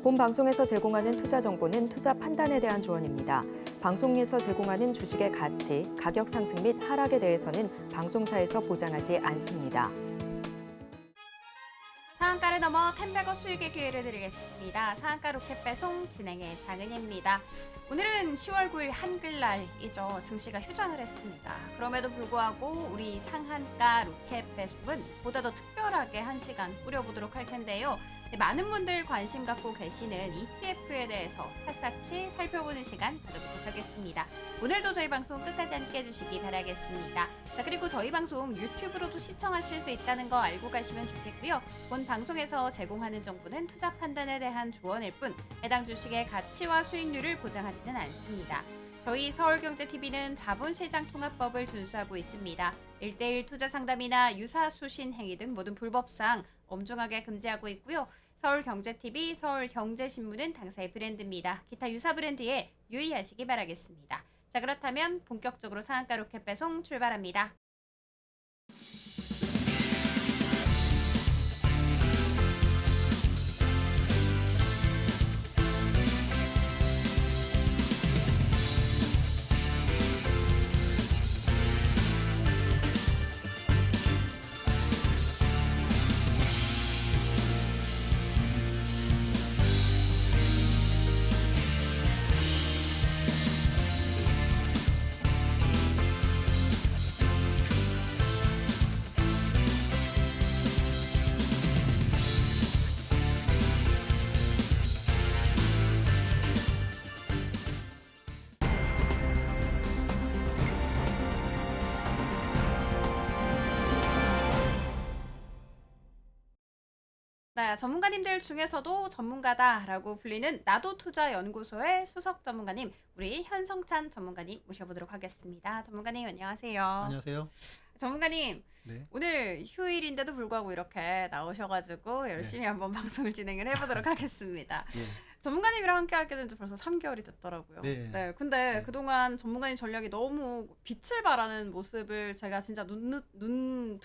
본 방송에서 제공하는 투자 정보는 투자 판단에 대한 조언입니다. 방송에서 제공하는 주식의 가치, 가격 상승 및 하락에 대해서는 방송사에서 보장하지 않습니다. 상한가를 넘어 템베거 수익의 기회를 드리겠습니다. 상한가 로켓 배송 진행의 장은희입니다. 오늘은 10월 9일 한글날이죠. 증시가 휴장을 했습니다. 그럼에도 불구하고 우리 상한가 로켓 배송은 보다 더 특별하게 1시간 꾸려보도록 할 텐데요. 많은 분들 관심 갖고 계시는 ETF에 대해서 샅샅이 살펴보는 시간 가져보도록 하겠습니다. 오늘도 저희 방송 끝까지 함께 해주시기 바라겠습니다. 자, 그리고 저희 방송 유튜브로도 시청하실 수 있다는 거 알고 가시면 좋겠고요. 본 방송에서 제공하는 정보는 투자 판단에 대한 조언일 뿐 해당 주식의 가치와 수익률을 보장하지는 않습니다. 저희 서울경제TV는 자본시장통합법을 준수하고 있습니다. 1:1 투자 상담이나 유사수신 행위 등 모든 불법사항 엄중하게 금지하고 있고요. 서울경제TV, 서울경제신문은 당사의 브랜드입니다. 기타 유사 브랜드에 유의하시기 바라겠습니다. 자, 그렇다면 본격적으로 상한가 로켓 배송 출발합니다. 네, 전문가님들 중에서도 전문가다라고 불리는 나도투자연구소의 수석 전문가님, 우리 현성찬 전문가님 모셔보도록 하겠습니다. 전문가님 안녕하세요. 안녕하세요. 전문가님, 네. 오늘 휴일인데도 불구하고 이렇게 나오셔가지고 열심히 한번 방송을 진행을 해보도록 하겠습니다. 네. 전문가님이랑 함께 하게 된 지 벌써 3개월이 됐더라고요. 네. 근데 네. 그동안 전문가님 전략이 너무 빛을 발하는 모습을 제가 진짜 두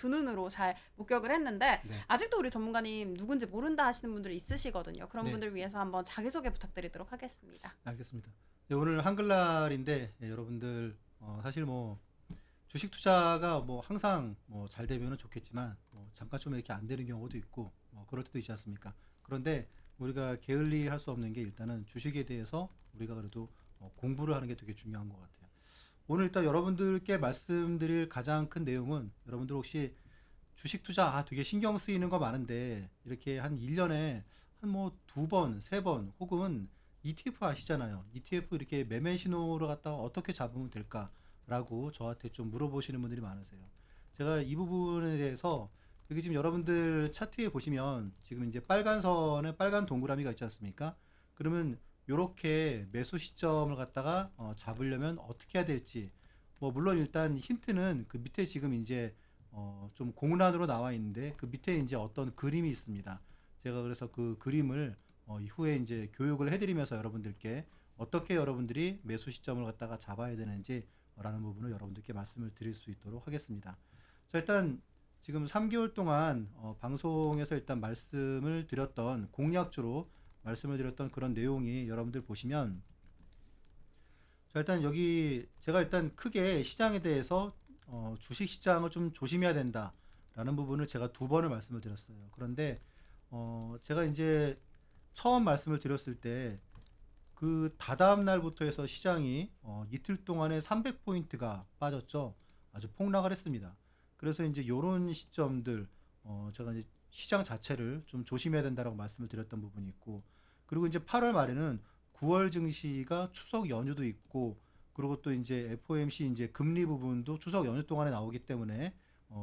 눈으로 잘 목격을 했는데 네. 아직도 우리 전문가님 누군지 모른다 하시는 분들이 있으시거든요. 그런 네. 분들 위해서 한번 자기소개 부탁드리도록 하겠습니다. 알겠습니다. 네, 오늘 한글날인데 여러분들 사실 뭐 주식 투자가 뭐 항상 뭐 잘 되면은 좋겠지만 잠깐 좀 이렇게 안 되는 경우도 있고 그럴 때도 있지 않습니까? 그런데 우리가 게을리할 수 없는 게 일단은 주식에 대해서 우리가 그래도 공부를 하는 게 되게 중요한 것 같아요. 오늘 일단 여러분들께 말씀드릴 가장 큰 내용은 여러분들 혹시 주식 투자 되게 신경 쓰이는 거 많은데 이렇게 한 1년에 한 뭐 2번, 3번 혹은 ETF 아시잖아요. ETF 이렇게 매매 신호를 갖다가 어떻게 잡으면 될까라고 저한테 좀 물어보시는 분들이 많으세요. 제가 이 부분에 대해서 여기 지금 여러분들 차트에 보시면 지금 이제 빨간 선에 빨간 동그라미가 있지 않습니까? 그러면 요렇게 매수 시점을 갖다가 잡으려면 어떻게 해야 될지 뭐 물론 일단 힌트는 그 밑에 지금 이제 좀 공란으로 나와 있는데 그 밑에 이제 어떤 그림이 있습니다. 제가 그래서 그 그림을 이후에 이제 교육을 해드리면서 여러분들께 어떻게 여러분들이 매수 시점을 갖다가 잡아야 되는지 라는 부분을 여러분들께 말씀을 드릴 수 있도록 하겠습니다. 자, 일단 지금 3개월 동안 방송에서 일단 말씀을 드렸던 공략주로 말씀을 드렸던 그런 내용이 여러분들 보시면 자, 일단 여기 제가 일단 크게 시장에 대해서 주식 시장을 좀 조심해야 된다라는 부분을 제가 2번을 말씀을 드렸어요. 그런데 제가 이제 처음 말씀을 드렸을 때 그 다다음 날부터 해서 시장이 이틀 동안에 300포인트가 빠졌죠. 아주 폭락을 했습니다. 그래서 이제 요런 시점들 제가 이제 시장 자체를 좀 조심해야 된다라고 말씀을 드렸던 부분이 있고, 그리고 이제 8월 말에는 9월 증시가 추석 연휴도 있고, 그리고 또 이제 FOMC 이제 금리 부분도 추석 연휴 동안에 나오기 때문에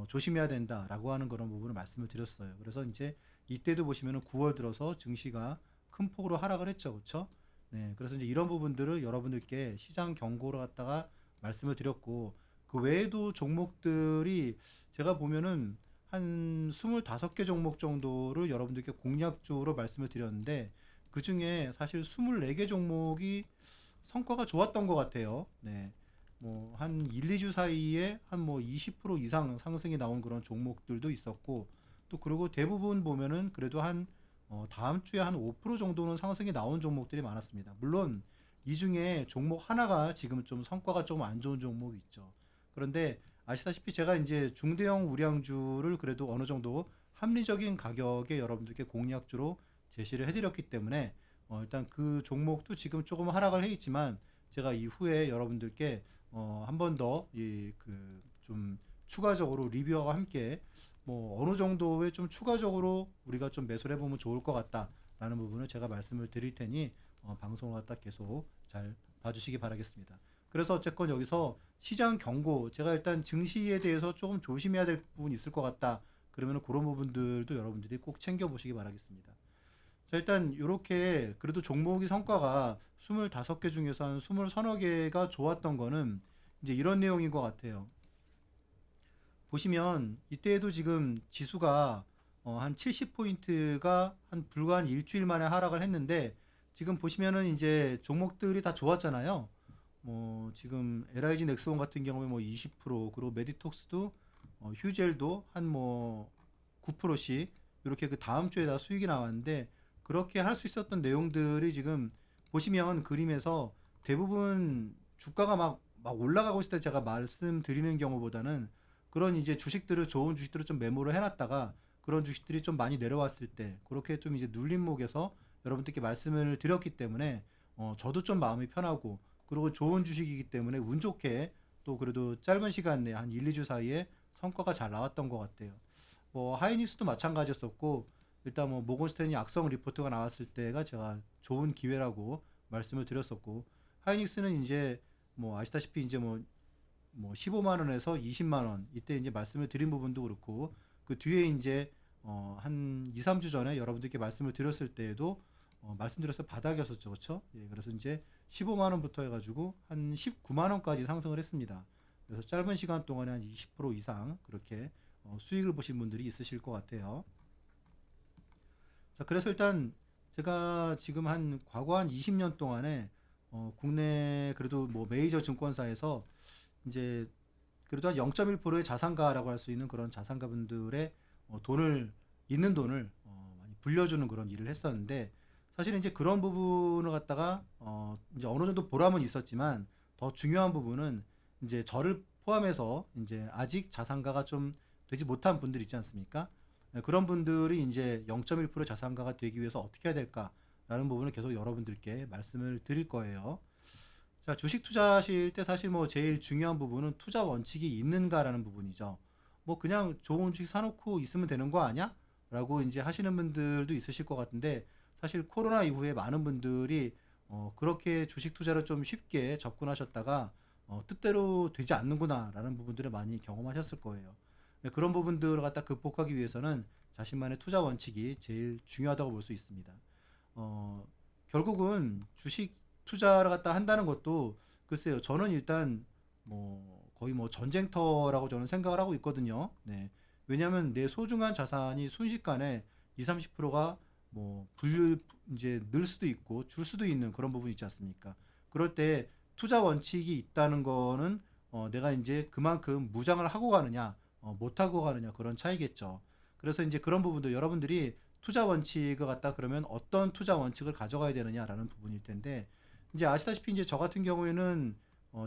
조심해야 된다라고 하는 그런 부분을 말씀을 드렸어요. 그래서 이제 이때도 보시면은 9월 들어서 증시가 큰 폭으로 하락을 했죠, 그렇죠? 네, 그래서 이제 이런 부분들을 여러분들께 시장 경고를 갖다가 말씀을 드렸고, 그 외에도 종목들이 제가 보면은 한 25개 종목 정도를 여러분들께 공략적으로 말씀을 드렸는데 그 중에 사실 24개 종목이 성과가 좋았던 것 같아요. 네. 뭐 한 1, 2주 사이에 한 뭐 20% 이상 상승이 나온 그런 종목들도 있었고, 또 그리고 대부분 보면은 그래도 한 다음 주에 한 5% 정도는 상승이 나온 종목들이 많았습니다. 물론 이 중에 종목 하나가 지금 좀 성과가 좀 안 좋은 종목이 있죠. 그런데 아시다시피 제가 이제 중대형 우량주를 그래도 어느 정도 합리적인 가격에 여러분들께 공략주로 제시를 해드렸기 때문에 일단 그 종목도 지금 조금 하락을 해 있지만 제가 이후에 여러분들께 한 번 더 좀 추가적으로 리뷰와 함께 뭐 어느 정도의 좀 추가적으로 우리가 좀 매수를 해보면 좋을 것 같다라는 부분을 제가 말씀을 드릴 테니 방송을 갖다 계속 잘 봐주시기 바라겠습니다. 그래서 어쨌건 여기서 시장 경고, 제가 일단 증시에 대해서 조금 조심해야 될 부분이 있을 것 같다. 그러면 그런 부분들도 여러분들이 꼭 챙겨보시기 바라겠습니다. 자, 일단 이렇게 그래도 종목이 성과가 25개 중에서 한 20서너 개가 좋았던 거는 이제 이런 내용인 것 같아요. 보시면 이때에도 지금 지수가 한 70포인트가 불과 한 일주일 만에 하락을 했는데 지금 보시면은 이제 종목들이 다 좋았잖아요. 뭐 지금 LIG 넥스원 같은 경우에 뭐 20% 그리고 메디톡스도 휴젤도 한 뭐 9%씩 이렇게 그 다음 주에 다 수익이 나왔는데 그렇게 할 수 있었던 내용들이 지금 보시면 그림에서 대부분 주가가 막 올라가고 있을 때 제가 말씀드리는 경우보다는 그런 이제 주식들을 좋은 주식들을 좀 메모를 해놨다가 그런 주식들이 좀 많이 내려왔을 때 그렇게 좀 이제 눌림목에서 여러분들께 말씀을 드렸기 때문에 저도 좀 마음이 편하고 그리고 좋은 주식이기 때문에 운 좋게 또 그래도 짧은 시간 내에 한 1, 2주 사이에 성과가 잘 나왔던 것 같아요. 뭐 하이닉스도 마찬가지였었고 일단 뭐 모건스탠리 악성 리포트가 나왔을 때가 제가 좋은 기회라고 말씀을 드렸었고 하이닉스는 이제 뭐 아시다시피 이제 뭐 15만 원에서 20만 원 이때 이제 말씀을 드린 부분도 그렇고 그 뒤에 이제 한 2, 3주 전에 여러분들께 말씀을 드렸을 때에도 말씀드려서 바닥이었었죠. 그렇죠? 예, 그래서 이제 15만 원부터 해가지고 한 19만 원까지 상승을 했습니다. 그래서 짧은 시간 동안에 한 20% 이상 그렇게 수익을 보신 분들이 있으실 것 같아요. 자, 그래서 일단 제가 지금 과거 한 20년 동안에 국내 그래도 뭐 메이저 증권사에서 이제 그래도 한 0.1%의 자산가라고 할 수 있는 그런 자산가분들의 있는 돈을 많이 불려주는 그런 일을 했었는데 사실은 이제 그런 부분을 갖다가 이제 어느 정도 보람은 있었지만 더 중요한 부분은 이제 저를 포함해서 이제 아직 자산가가 좀 되지 못한 분들 있지 않습니까? 네, 그런 분들이 이제 0.1% 자산가가 되기 위해서 어떻게 해야 될까라는 부분을 계속 여러분들께 말씀을 드릴 거예요. 자, 주식 투자하실 때 사실 뭐 제일 중요한 부분은 투자 원칙이 있는가라는 부분이죠. 뭐 그냥 좋은 주식 사놓고 있으면 되는 거 아니야? 라고 이제 하시는 분들도 있으실 것 같은데 사실 코로나 이후에 많은 분들이 그렇게 주식 투자를 좀 쉽게 접근하셨다가 뜻대로 되지 않는구나 라는 부분들을 많이 경험하셨을 거예요. 네, 그런 부분들을 갖다 극복하기 위해서는 자신만의 투자 원칙이 제일 중요하다고 볼 수 있습니다. 결국은 주식 투자를 갖다 한다는 것도 글쎄요, 저는 일단 뭐 거의 뭐 전쟁터라고 저는 생각을 하고 있거든요. 네. 왜냐하면 내 소중한 자산이 순식간에 20, 30%가 뭐 이제 늘 수도 있고 줄 수도 있는 그런 부분이 있지 않습니까? 그럴 때 투자 원칙이 있다는 거는 내가 이제 그만큼 무장을 하고 가느냐, 못 하고 가느냐 그런 차이겠죠. 그래서 이제 그런 부분도 여러분들이 투자 원칙을 갖다 그러면 어떤 투자 원칙을 가져가야 되느냐라는 부분일 텐데 이제 아시다시피 이제 저 같은 경우에는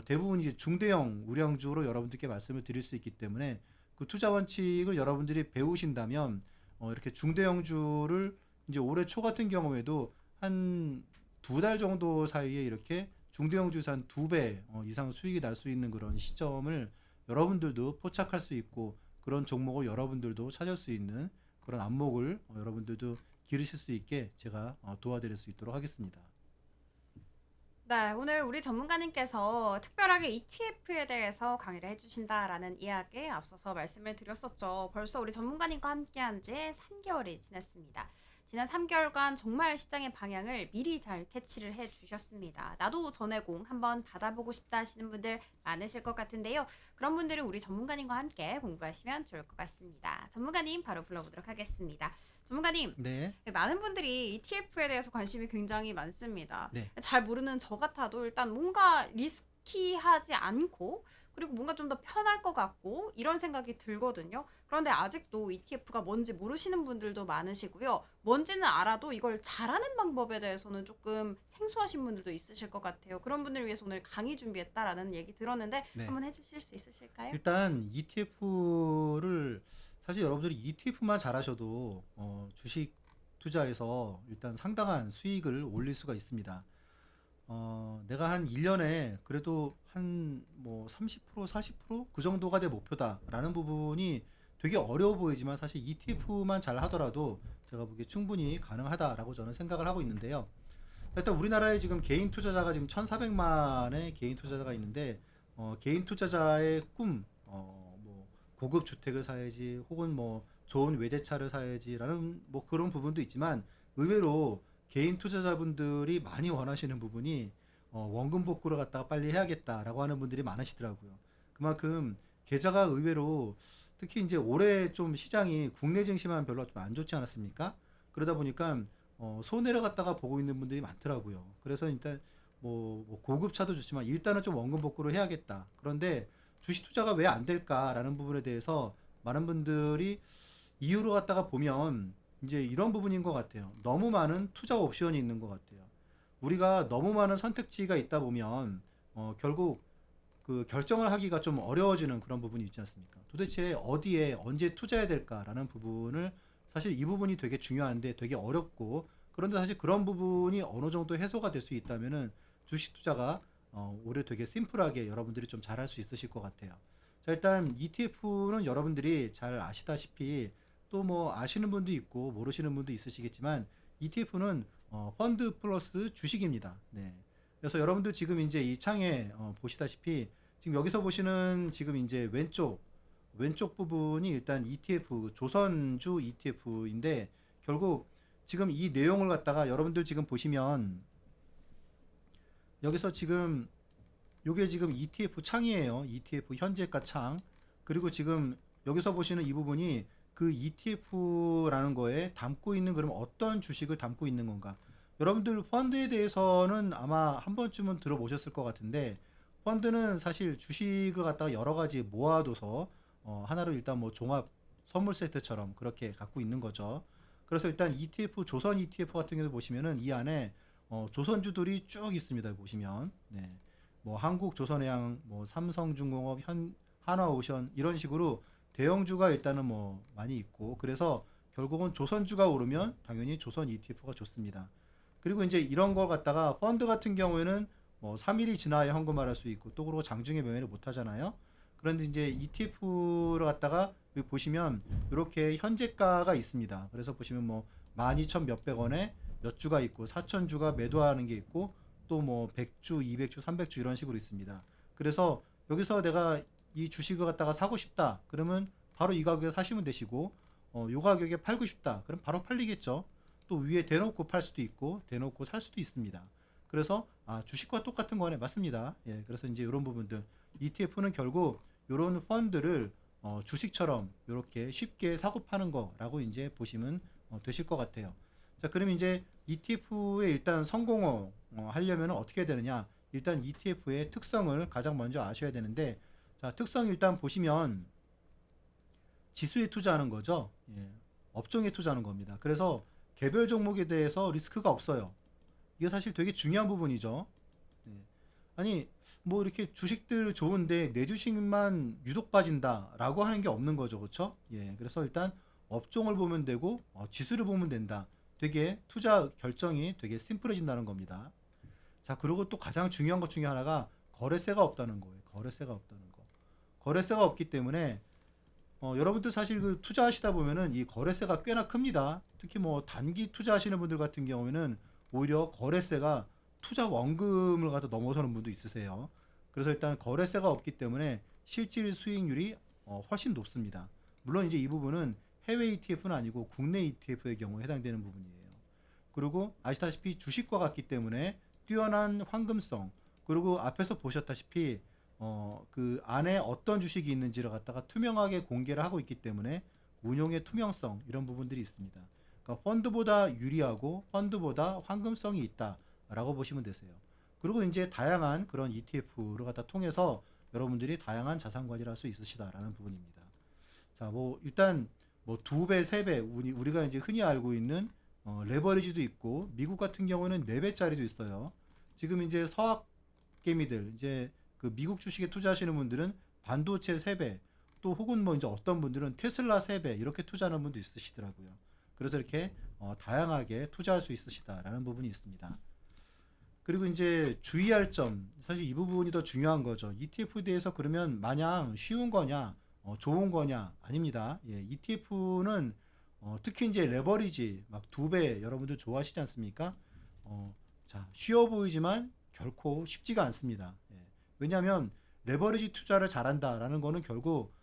대부분 이제 중대형 우량주로 여러분들께 말씀을 드릴 수 있기 때문에 그 투자 원칙을 여러분들이 배우신다면 이렇게 중대형주를 이제 올해 초 같은 경우에도 한 2달 정도 사이에 이렇게 중대형주에서 한 2배 이상 수익이 날 수 있는 그런 시점을 여러분들도 포착할 수 있고 그런 종목을 여러분들도 찾을 수 있는 그런 안목을 여러분들도 기르실 수 있게 제가 도와드릴 수 있도록 하겠습니다. 네, 오늘 우리 전문가님께서 특별하게 ETF에 대해서 강의를 해주신다라는 이야기 앞서서 말씀을 드렸었죠. 벌써 우리 전문가님과 함께한 지 3개월이 지났습니다. 지난 3개월간 정말 시장의 방향을 미리 잘 캐치를 해주셨습니다. 나도 전해공 한번 받아보고 싶다 하시는 분들 많으실 것 같은데요. 그런 분들은 우리 전문가님과 함께 공부하시면 좋을 것 같습니다. 전문가님 바로 불러보도록 하겠습니다. 전문가님, 네. 많은 분들이 ETF에 대해서 관심이 굉장히 많습니다. 네. 잘 모르는 저 같아도 일단 뭔가 리스키하지 않고 그리고 뭔가 좀 더 편할 것 같고 이런 생각이 들거든요. 그런데 아직도 ETF가 뭔지 모르시는 분들도 많으시고요. 뭔지는 알아도 이걸 잘하는 방법에 대해서는 조금 생소하신 분들도 있으실 것 같아요. 그런 분들을 위해서 오늘 강의 준비했다라는 얘기 들었는데 네. 한번 해주실 수 있으실까요? 일단 ETF를 사실 여러분들이 ETF만 잘하셔도 주식 투자에서 일단 상당한 수익을 올릴 수가 있습니다. 내가 한 1년에 그래도 한 뭐 30%, 40%그 정도가 내 목표다라는 부분이 되게 어려워 보이지만 사실 ETF만 잘 하더라도 제가 보기에 충분히 가능하다라고 저는 생각을 하고 있는데요. 일단 우리나라에 지금 개인 투자자가 지금 1,400만의 개인 투자자가 있는데 개인 투자자의 꿈, 뭐 고급 주택을 사야지 혹은 뭐 좋은 외제차를 사야지라는 뭐 그런 부분도 있지만 의외로 개인 투자자분들이 많이 원하시는 부분이 원금 복구를 갖다가 빨리 해야겠다라고 하는 분들이 많으시더라고요. 그만큼 계좌가 의외로 특히 이제 올해 좀 시장이 국내 증시만 별로 좀 안 좋지 않았습니까? 그러다 보니까 손해를 갖다가 보고 있는 분들이 많더라고요. 그래서 일단 뭐 고급차도 좋지만 일단은 좀 원금 복구를 해야겠다. 그런데 주식 투자가 왜 안 될까라는 부분에 대해서 많은 분들이 이유를 갖다가 보면 이제 이런 부분인 것 같아요. 너무 많은 투자 옵션이 있는 것 같아요. 우리가 너무 많은 선택지가 있다 보면 결국 그 결정을 하기가 좀 어려워지는 그런 부분이 있지 않습니까? 도대체 어디에 언제 투자해야 될까라는 부분을 사실 이 부분이 되게 중요한데 되게 어렵고 그런데 사실 그런 부분이 어느 정도 해소가 될 수 있다면은 주식 투자가 올해 되게 심플하게 여러분들이 좀 잘할 수 있으실 것 같아요. 자, 일단 ETF는 여러분들이 잘 아시다시피 또 뭐 아시는 분도 있고 모르시는 분도 있으시겠지만 ETF는 펀드 플러스 주식입니다. 네. 그래서 여러분들 지금 이제 이 창에 보시다시피 지금 여기서 보시는 지금 이제 왼쪽 부분이 일단 ETF 조선주 ETF인데 결국 지금 이 내용을 갖다가 여러분들 지금 보시면 여기서 지금 요게 지금 ETF 창이에요. ETF 현재가 창. 그리고 지금 여기서 보시는 이 부분이 그 ETF라는 거에 담고 있는 그럼 어떤 주식을 담고 있는 건가? 여러분들 펀드에 대해서는 아마 한 번쯤은 들어보셨을 것 같은데 펀드는 사실 주식을 갖다가 여러 가지 모아둬서 하나로 일단 뭐 종합 선물 세트처럼 그렇게 갖고 있는 거죠. 그래서 일단 ETF 조선 ETF 같은 경우도 보시면은 이 안에 조선주들이 쭉 있습니다. 보시면 네. 뭐 한국조선해양, 뭐 삼성중공업, 한화오션 이런 식으로 대형주가 일단은 뭐 많이 있고 그래서 결국은 조선주가 오르면 당연히 조선 ETF가 좋습니다. 그리고 이제 이런 걸 갖다가 펀드 같은 경우에는 뭐 3일이 지나야 현금화할 수 있고 또 그러고 장중에 매매를 못 하잖아요. 그런데 이제 ETF를 갖다가 여기 보시면 이렇게 현재가가 있습니다. 그래서 보시면 뭐 12,000 몇백 원에 몇 주가 있고 4,000주가 매도하는 게 있고 또 뭐 100주, 200주, 300주 이런 식으로 있습니다. 그래서 여기서 내가 이 주식을 갖다가 사고 싶다. 그러면 바로 이 가격에 사시면 되시고 요 가격에 팔고 싶다. 그럼 바로 팔리겠죠. 또 위에 대놓고 팔 수도 있고 대놓고 살 수도 있습니다. 그래서 주식과 똑같은 거네. 맞습니다. 예, 그래서 이제 이런 부분들 ETF는 결국 이런 펀드를 주식처럼 이렇게 쉽게 사고 파는 거라고 이제 보시면 되실 것 같아요. 자, 그럼 이제 ETF의 일단 성공을 하려면 어떻게 해야 되느냐? 일단 ETF의 특성을 가장 먼저 아셔야 되는데, 자, 특성 일단 보시면 지수에 투자하는 거죠. 예, 업종에 투자하는 겁니다. 그래서 개별 종목에 대해서 리스크가 없어요. 이게 사실 되게 중요한 부분이죠. 예. 아니 뭐 이렇게 주식들 좋은데 내 주식만 유독 빠진다라고 하는 게 없는 거죠, 그렇죠? 예, 그래서 일단 업종을 보면 되고 지수를 보면 된다. 되게 투자 결정이 되게 심플해진다는 겁니다. 자, 그리고 또 가장 중요한 것 중에 하나가 거래세가 없다는 거예요. 거래세가 없다는 거. 거래세가 없기 때문에 여러분들 사실 그 투자하시다 보면은 이 거래세가 꽤나 큽니다. 특히 뭐 단기 투자하시는 분들 같은 경우에는 오히려 거래세가 투자 원금을 갖다 넘어서는 분도 있으세요. 그래서 일단 거래세가 없기 때문에 실질 수익률이 훨씬 높습니다. 물론 이제 이 부분은 해외 ETF는 아니고 국내 ETF의 경우에 해당되는 부분이에요. 그리고 아시다시피 주식과 같기 때문에 뛰어난 황금성, 그리고 앞에서 보셨다시피 그 안에 어떤 주식이 있는지를 갖다가 투명하게 공개를 하고 있기 때문에 운용의 투명성 이런 부분들이 있습니다. 그러니까 펀드보다 유리하고 펀드보다 황금성이 있다라고 보시면 되세요. 그리고 이제 다양한 그런 ETF를 갖다 통해서 여러분들이 다양한 자산 관리를 할 수 있으시다라는 부분입니다. 자, 뭐 일단 뭐 2배, 3배 우리가 이제 흔히 알고 있는 레버리지도 있고 미국 같은 경우는 4배짜리도 있어요. 지금 이제 서학 개미들 이제 그 미국 주식에 투자하시는 분들은 반도체 3배 또 혹은 뭐 이제 어떤 분들은 테슬라 3배 이렇게 투자하는 분도 있으시더라고요. 그래서 이렇게 다양하게 투자할 수 있으시다라는 부분이 있습니다. 그리고 이제 주의할 점, 사실 이 부분이 더 중요한 거죠. ETF에 대해서 그러면 마냥 쉬운 거냐, 좋은 거냐? 아닙니다. 예, ETF는 특히 이제 레버리지 막 2배 여러분들 좋아하시지 않습니까? 자, 쉬워 보이지만 결코 쉽지가 않습니다. 예, 왜냐하면 레버리지 투자를 잘한다라는 거는 결국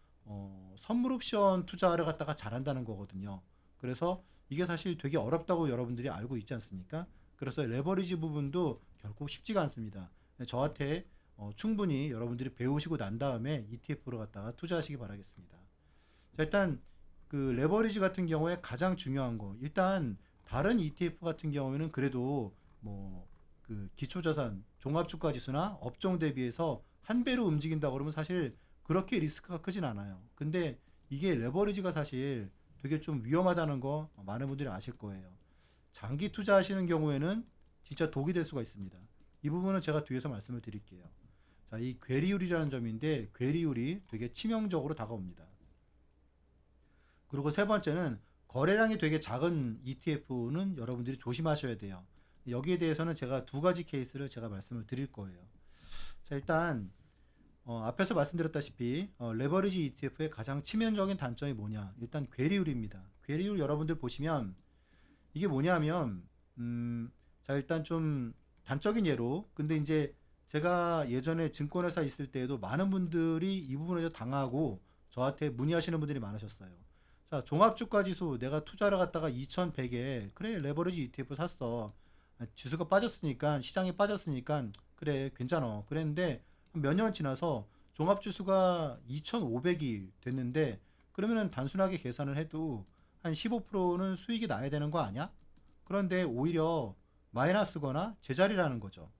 선물 옵션 투자를 갖다가 잘한다는 거거든요. 그래서 이게 사실 되게 어렵다고 여러분들이 알고 있지 않습니까? 그래서 레버리지 부분도 결코 쉽지가 않습니다. 저한테 충분히 여러분들이 배우시고 난 다음에 ETF로 갖다가 투자하시기 바라겠습니다. 자, 일단 그 레버리지 같은 경우에 가장 중요한 거, 일단 다른 ETF 같은 경우에는 그래도 뭐 그 기초자산 종합주가 지수나 업종 대비해서 한 배로 움직인다 그러면 사실 그렇게 리스크가 크진 않아요. 근데 이게 레버리지가 사실 되게 좀 위험하다는 거 많은 분들이 아실 거예요. 장기 투자하시는 경우에는 진짜 독이 될 수가 있습니다. 이 부분은 제가 뒤에서 말씀을 드릴게요. 자, 이 괴리율이라는 점인데 괴리율이 되게 치명적으로 다가옵니다. 그리고 세 번째는 거래량이 되게 작은 ETF는 여러분들이 조심하셔야 돼요. 여기에 대해서는 제가 2가지 케이스를 제가 말씀을 드릴 거예요. 자, 일단 앞에서 말씀드렸다시피 레버리지 ETF의 가장 치명적인 단점이 뭐냐? 일단 괴리율입니다. 괴리율 여러분들 보시면 이게 뭐냐면 자, 일단 좀 단적인 예로, 근데 이제 제가 예전에 증권회사 있을 때에도 많은 분들이 이 부분에서 당하고 저한테 문의하시는 분들이 많으셨어요. 자, 종합주가지수 내가 투자를 갖다가 2100에 그래 레버리지 ETF 샀어. 지수가 빠졌으니까 시장이 빠졌으니까 그래 괜찮아. 그랬는데 몇 년 지나서 종합지수가 2500이 됐는데 그러면은 단순하게 계산을 해도 한 15%는 수익이 나야 되는 거 아니야? 그런데 오히려 마이너스거나 제자리라는 거죠.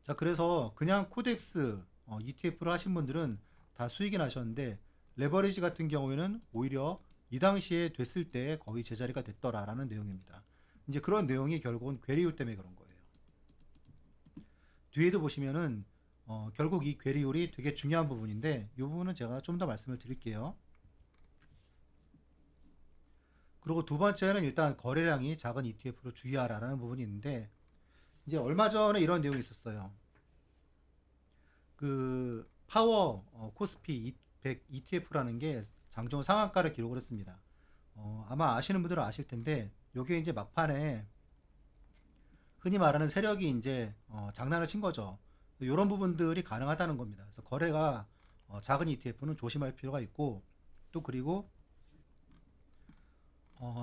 자, 그래서 그냥 코덱스 ETF를 하신 분들은 다 수익이 나셨는데 레버리지 같은 경우에는 오히려 이 당시에 됐을 때 거의 제자리가 됐더라라는 내용입니다. 이제 그런 내용이 결국은 괴리율 때문에 그런 거예요. 뒤에도 보시면은 결국 이 괴리율이 되게 중요한 부분인데 이 부분은 제가 좀 더 말씀을 드릴게요. 그리고 두 번째는 일단 거래량이 작은 ETF로 주의하라라는 부분이 있는데 이제 얼마 전에 이런 내용이 있었어요. 그 파워 코스피 100 ETF라는 게 장중 상한가를 기록을 했습니다. 아마 아시는 분들은 아실 텐데 요게 이제 막판에 흔히 말하는 세력이 이제 장난을 친 거죠. 이런 부분들이 가능하다는 겁니다. 그래서 거래가 작은 ETF는 조심할 필요가 있고 또 그리고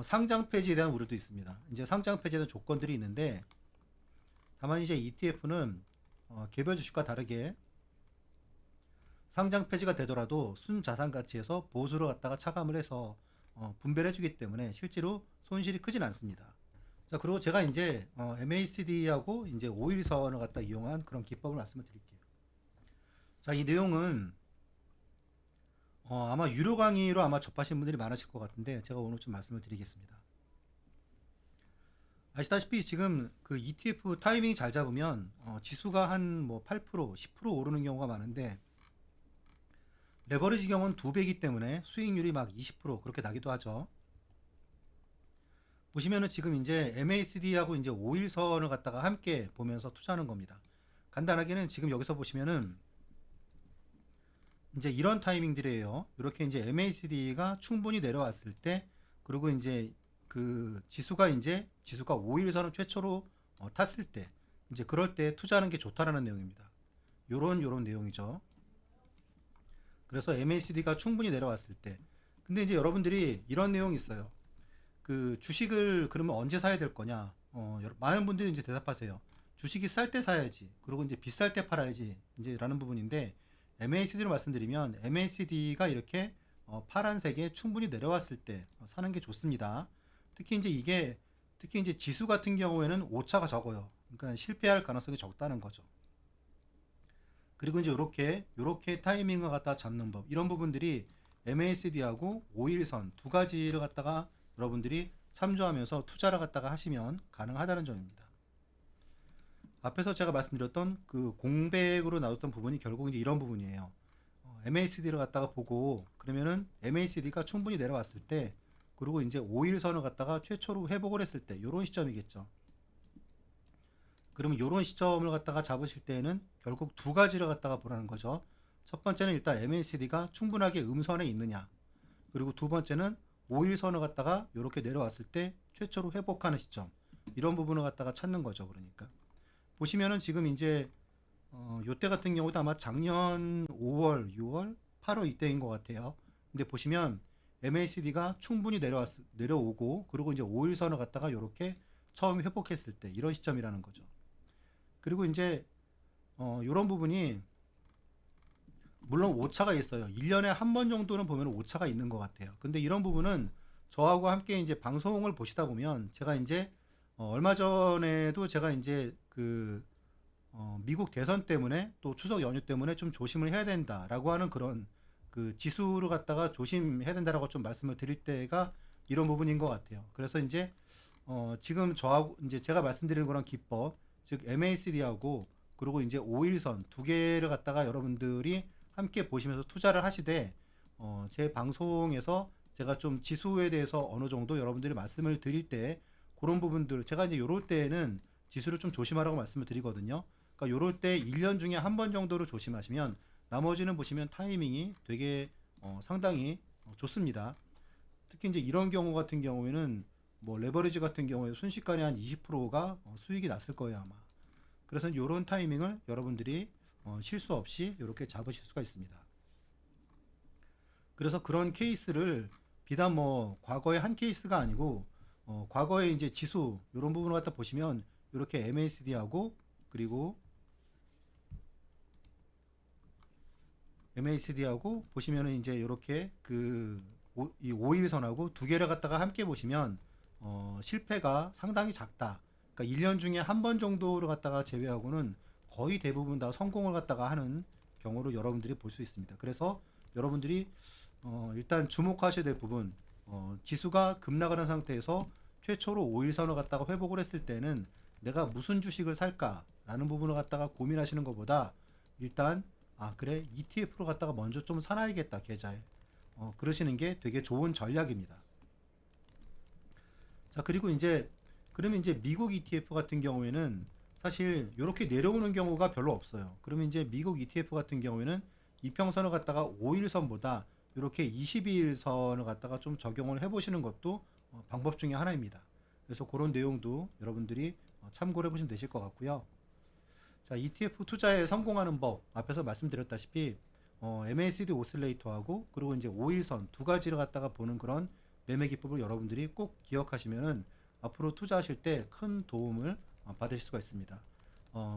상장 폐지에 대한 우려도 있습니다. 이제 상장 폐지에 대한 조건들이 있는데 다만 이제 ETF는 개별 주식과 다르게 상장 폐지가 되더라도 순자산 가치에서 보수를 갖다가 차감을 해서 분배를 해주기 때문에 실제로 손실이 크진 않습니다. 자, 그리고 제가 이제 MACD하고 이제 5일선을 갖다 이용한 그런 기법을 말씀을 드릴게요. 자, 이 내용은 아마 유료 강의로 아마 접하신 분들이 많으실 것 같은데 제가 오늘 좀 말씀을 드리겠습니다. 아시다시피 지금 그 ETF 타이밍 잘 잡으면 지수가 한 뭐 8%, 10% 오르는 경우가 많은데 레버리지 경우는 2배이기 때문에 수익률이 막 20% 그렇게 나기도 하죠. 보시면은 지금 이제 MACD하고 이제 5일선을 갖다가 함께 보면서 투자하는 겁니다. 간단하게는 지금 여기서 보시면은 이제 이런 타이밍들이에요. 이렇게 이제 MACD가 충분히 내려왔을 때, 그리고 이제 그 지수가 5일선을 최초로 탔을 때, 이제 그럴 때 투자하는 게 좋다라는 내용입니다. 요런 내용이죠. 그래서 MACD가 충분히 내려왔을 때. 근데 이제 여러분들이 이런 내용이 있어요. 그 주식을 그러면 언제 사야 될 거냐? 많은 분들이 이제 대답하세요. 주식이 쌀 때 사야지. 그리고 이제 비쌀 때 팔아야지. 이제 라는 부분인데 MACD로 말씀드리면 MACD가 이렇게 파란색에 충분히 내려왔을 때 사는 게 좋습니다. 특히 이제 지수 같은 경우에는 오차가 적어요. 그러니까 실패할 가능성이 적다는 거죠. 그리고 이제 요렇게 타이밍을 갖다 잡는 법, 이런 부분들이 MACD하고 5일선 두 가지를 갖다가 여러분들이 참조하면서 투자를 갖다가 하시면 가능하다는 점입니다. 앞에서 제가 말씀드렸던 그 공백으로 나왔던 부분이 결국 이제 이런 부분이에요. MACD를 갖다가 보고, 그러면은 MACD가 충분히 내려왔을 때, 그리고 이제 5일선을 갖다가 최초로 회복을 했을 때, 요런 시점이겠죠. 그러면 요런 시점을 갖다가 잡으실 때에는 결국 두 가지를 갖다가 보라는 거죠. 첫 번째는 일단 MACD가 충분하게 음선에 있느냐, 그리고 두 번째는 5일선을 갖다가 요렇게 내려왔을 때 최초로 회복하는 시점, 이런 부분을 갖다가 찾는 거죠. 그러니까 보시면은 지금 이제 요때 같은 경우도 아마 작년 5월, 6월, 8월 이때인 것 같아요. 근데 보시면 MACD가 충분히 내려오고, 그리고 이제 5일선을 갖다가 요렇게 처음 회복했을 때 이런 시점이라는 거죠. 그리고 이제 요런 부분이 물론 오차가 있어요. 1년에 한 번 정도는 보면 오차가 있는 것 같아요. 근데 이런 부분은 저하고 함께 이제 방송을 보시다 보면 제가 이제 얼마 전에도 제가 이제 미국 대선 때문에 또 추석 연휴 때문에 좀 조심을 해야 된다라고 하는 그런 그 지수를 갖다가 조심해야 된다라고 좀 말씀을 드릴 때가 이런 부분인 것 같아요. 그래서 이제 지금 저하고 이제 제가 말씀드리는 그런 기법, 즉 MACD하고 그리고 이제 5일선 두 개를 갖다가 여러분들이 함께 보시면서 투자를 하시되, 제 방송에서 제가 좀 지수에 대해서 어느 정도 여러분들이 말씀을 드릴 때 그런 부분들, 제가 이제 요럴 때는 지수를 좀 조심하라고 말씀을 드리거든요. 그러니까 요럴 때 1년 중에 한 번 정도로 조심하시면 나머지는 보시면 타이밍이 되게 상당히 좋습니다. 특히 이제 이런 경우 같은 경우에는 뭐 레버리지 같은 경우에 순식간에 한 20%가 수익이 났을 거예요, 아마. 그래서 요런 타이밍을 여러분들이 실수 없이 이렇게 잡으실 수가 있습니다. 그래서 그런 케이스를 비단 뭐 과거의 한 케이스가 아니고 과거의 이제 지수 이런 부분을 갖다 보시면 이렇게 MACD하고 그리고 보시면은 이제 이렇게 이 5일선하고 두 개를 갖다가 함께 보시면 실패가 상당히 작다. 그러니까 1년 중에 한 번 정도를 갖다가 제외하고는 거의 대부분 다 성공을 갖다가 하는 경우로 여러분들이 볼 수 있습니다. 그래서 여러분들이 일단 주목하셔야 될 부분, 지수가 급락하는 상태에서 최초로 5일선을 갖다가 회복을 했을 때는 내가 무슨 주식을 살까라는 부분을 갖다가 고민하시는 것보다 일단 그래 ETF로 갖다가 먼저 좀 사놔야겠다 계좌에, 그러시는 게 되게 좋은 전략입니다. 자, 그리고 이제 그러면 이제 미국 ETF 같은 경우에는 사실 이렇게 내려오는 경우가 별로 없어요. 그러면 이제 미국 ETF 같은 경우에는 이평선을 갖다가 5일선보다 이렇게 22일선을 갖다가 좀 적용을 해보시는 것도 방법 중에 하나입니다. 그래서 그런 내용도 여러분들이 참고를 해보시면 되실 것 같고요. 자, ETF 투자에 성공하는 법, 앞에서 말씀드렸다시피 MACD 오슬레이터하고 그리고 이제 5일선 두 가지를 갖다가 보는 그런 매매 기법을 여러분들이 꼭 기억하시면은 앞으로 투자하실 때 큰 도움을 받으실 수가 있습니다.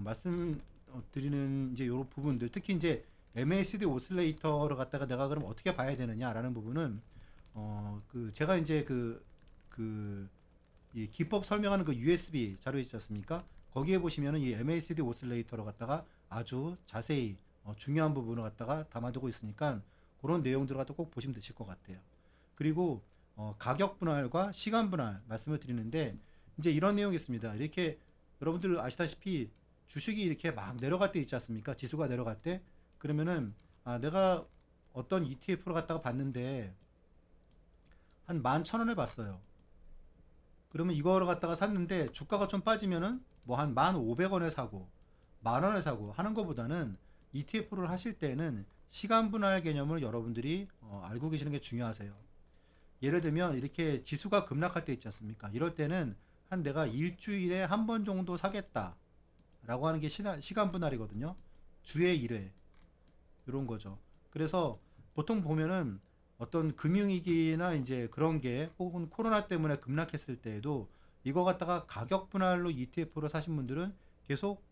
말씀드리는 이제 요런 부분들, 특히 이제 MACD 오슬레이터를 갖다가 내가 그럼 어떻게 봐야 되느냐라는 부분은 제가 이제 이 기법 설명하는 그 USB 자료 있지 않습니까? 거기에 보시면은 이 MACD 오슬레이터를 갖다가 아주 자세히 중요한 부분을 갖다가 담아두고 있으니까 그런 내용들을 갖다 꼭 보시면 되실 것 같아요. 그리고 가격 분할과 시간 분할 말씀을 드리는데 이제 이런 내용이 있습니다. 이렇게 여러분들 아시다시피 주식이 이렇게 막 내려갈 때 있지 않습니까? 지수가 내려갈 때 그러면은 내가 어떤 ETF를 갖다가 봤는데 한 11,000원에 봤어요. 그러면 이거를 갖다가 샀는데 주가가 좀 빠지면은 뭐 한 1,500원에 사고 10,000원에 사고 하는 것보다는 ETF를 하실 때는 시간 분할 개념을 여러분들이 알고 계시는 게 중요하세요. 예를 들면 이렇게 지수가 급락할 때 있지 않습니까? 이럴 때는 한 내가 일주일에 한 번 정도 사겠다 라고 하는 게 시간 분할이거든요. 주에 1회 이런 거죠. 그래서 보통 보면은 어떤 금융위기나 이제 그런 게 혹은 코로나 때문에 급락했을 때에도 이거 갖다가 가격 분할로 ETF로 사신 분들은 계속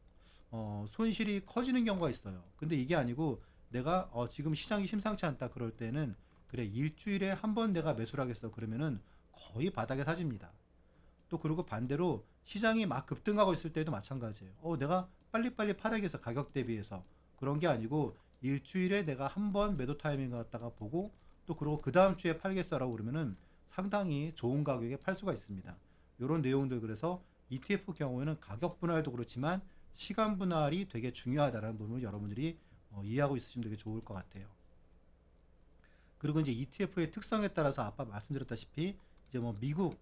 손실이 커지는 경우가 있어요. 근데 이게 아니고 내가 지금 시장이 심상치 않다 그럴 때는 그래 일주일에 한 번 내가 매수를 하겠어 그러면은 거의 바닥에 사집니다. 또 그리고 반대로 시장이 막 급등하고 있을 때도 마찬가지예요. 내가 빨리빨리 팔아야겠어 가격 대비해서 그런 게 아니고 일주일에 내가 한 번 매도 타이밍 갖다가 보고 또 그리고 그 다음 주에 팔겠어라고 그러면은 상당히 좋은 가격에 팔 수가 있습니다. 이런 내용들 그래서 ETF 경우에는 가격 분할도 그렇지만 시간 분할이 되게 중요하다는 부분을 여러분들이 이해하고 있으시면 되게 좋을 것 같아요. 그리고 이제 ETF의 특성에 따라서 아까 말씀드렸다시피 이제 뭐 미국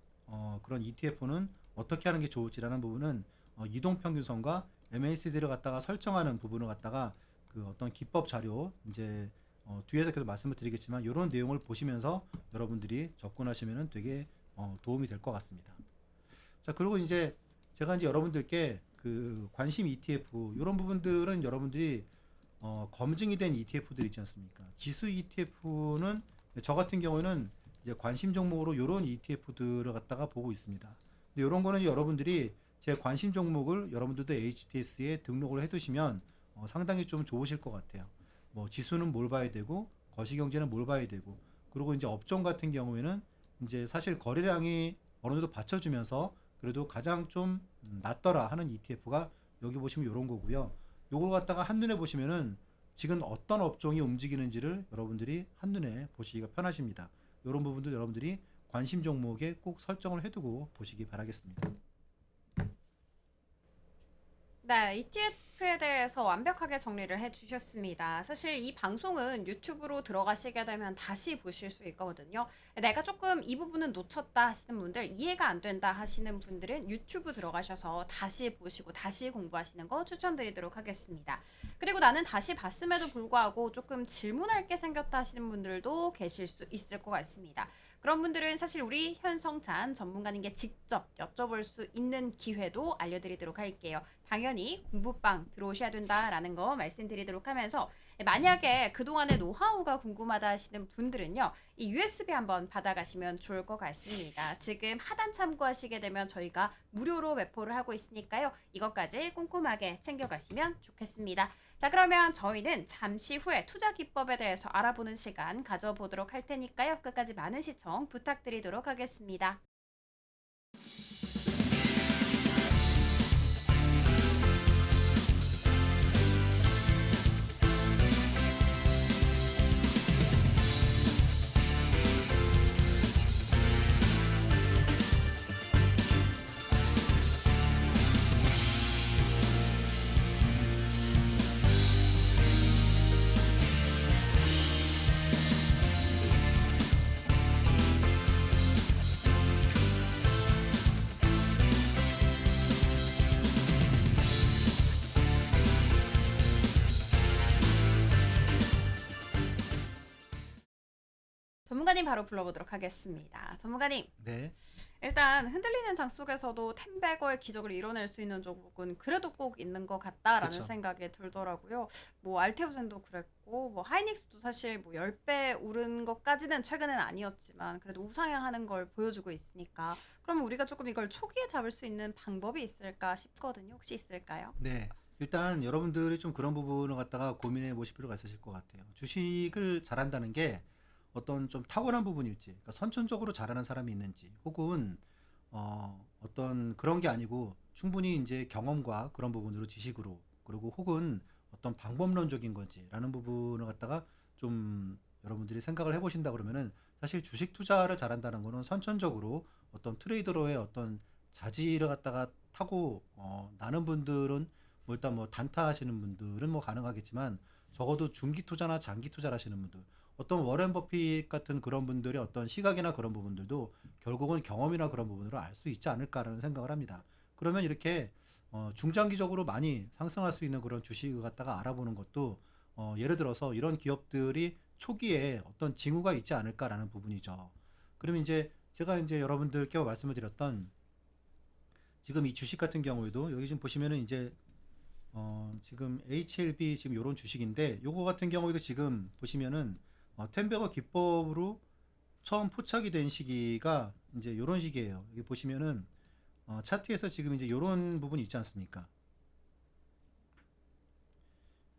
그런 ETF는 어떻게 하는 게 좋을지라는 부분은 이동평균선과 MACD를 갖다가 설정하는 부분을 갖다가 그 어떤 기법 자료 이제 뒤에서 계속 말씀을 드리겠지만 이런 내용을 보시면서 여러분들이 접근하시면 되게 도움이 될 것 같습니다. 자, 그리고 이제 제가 이제 여러분들께 그 관심 ETF 이런 부분들은 여러분들이 검증이 된 ETF들 있지 않습니까? 지수 ETF는 저 같은 경우에는 이제 관심 종목으로 이런 ETF들을 갖다가 보고 있습니다. 근데 이런 거는 여러분들이 제 관심 종목을 여러분들도 HTS에 등록을 해두시면 상당히 좀 좋으실 것 같아요. 뭐 지수는 뭘 봐야 되고 거시경제는 뭘 봐야 되고 그리고 이제 업종 같은 경우에는 이제 사실 거래량이 어느 정도 받쳐주면서 그래도 가장 좀 낫더라 하는 ETF가 여기 보시면 이런 거고요. 요걸 갖다가 한눈에 보시면은 지금 어떤 업종이 움직이는지를 여러분들이 한눈에 보시기가 편하십니다. 이런 부분도 여러분들이 관심 종목에 꼭 설정을 해두고 보시기 바라겠습니다. 네, ETF에 대해서 완벽하게 정리를 해주셨습니다. 사실 이 방송은 유튜브로 들어가시게 되면 다시 보실 수 있거든요. 내가 조금 이 부분은 놓쳤다 하시는 분들, 이해가 안 된다 하시는 분들은 유튜브 들어가셔서 다시 보시고 다시 공부하시는 거 추천드리도록 하겠습니다. 그리고 나는 다시 봤음에도 불구하고 조금 질문할 게 생겼다 하시는 분들도 계실 수 있을 것 같습니다. 그런 분들은 사실 우리 현성찬 전문가님께 직접 여쭤볼 수 있는 기회도 알려드리도록 할게요. 당연히 공부방 들어오셔야 된다라는 거 말씀드리도록 하면서 만약에 그동안의 노하우가 궁금하다 하시는 분들은요. 이 USB 한번 받아가시면 좋을 것 같습니다. 지금 하단 참고하시게 되면 저희가 무료로 배포를 하고 있으니까요. 이것까지 꼼꼼하게 챙겨가시면 좋겠습니다. 자, 그러면 저희는 잠시 후에 투자 기법에 대해서 알아보는 시간 가져보도록 할 테니까요. 끝까지 많은 시청 부탁드리도록 하겠습니다. 전문가님 바로 불러보도록 하겠습니다. 전문가님, 네. 일단 흔들리는 장 속에서도 텐베거의 기적을 이뤄낼 수 있는 종목은 그래도 꼭 있는 것 같다라는 그쵸. 생각이 들더라고요. 뭐 알테오젠도 그랬고 뭐 하이닉스도 사실 뭐 10배 오른 것까지는 최근엔 아니었지만 그래도 우상향하는 걸 보여주고 있으니까 그러면 우리가 조금 이걸 초기에 잡을 수 있는 방법이 있을까 싶거든요. 혹시 있을까요? 네. 일단 여러분들이 좀 그런 부분을 갖다가 고민해 보실 필요가 있으실 것 같아요. 주식을 잘한다는 게 어떤 좀 타고난 부분일지, 그러니까 선천적으로 잘하는 사람이 있는지, 혹은 어떤 그런 게 아니고 충분히 이제 경험과 그런 부분으로 지식으로, 그리고 혹은 어떤 방법론적인 건지라는 부분을 갖다가 좀 여러분들이 생각을 해보신다 그러면은 사실 주식 투자를 잘한다는 거는 선천적으로 어떤 트레이더로의 어떤 자질을 갖다가 타고 나는 분들은 뭐 일단 뭐 단타 하시는 분들은 뭐 가능하겠지만 적어도 중기 투자나 장기 투자를 하시는 분들 어떤 워렌 버핏 같은 그런 분들의 어떤 시각이나 그런 부분들도 결국은 경험이나 그런 부분으로 알 수 있지 않을까라는 생각을 합니다. 그러면 이렇게 중장기적으로 많이 상승할 수 있는 그런 주식을 갖다가 알아보는 것도 예를 들어서 이런 기업들이 초기에 어떤 징후가 있지 않을까라는 부분이죠. 그러면 이제 제가 이제 여러분들께 말씀을 드렸던 지금 이 주식 같은 경우에도 여기 지금 보시면은 이제 지금 HLB 지금 요런 주식인데 요거 같은 경우에도 지금 보시면은 텐베거 기법으로 처음 포착이 된 시기가 이제 요런 시기예요. 여기 보시면은 차트에서 지금 이제 요런 부분이 있지 않습니까?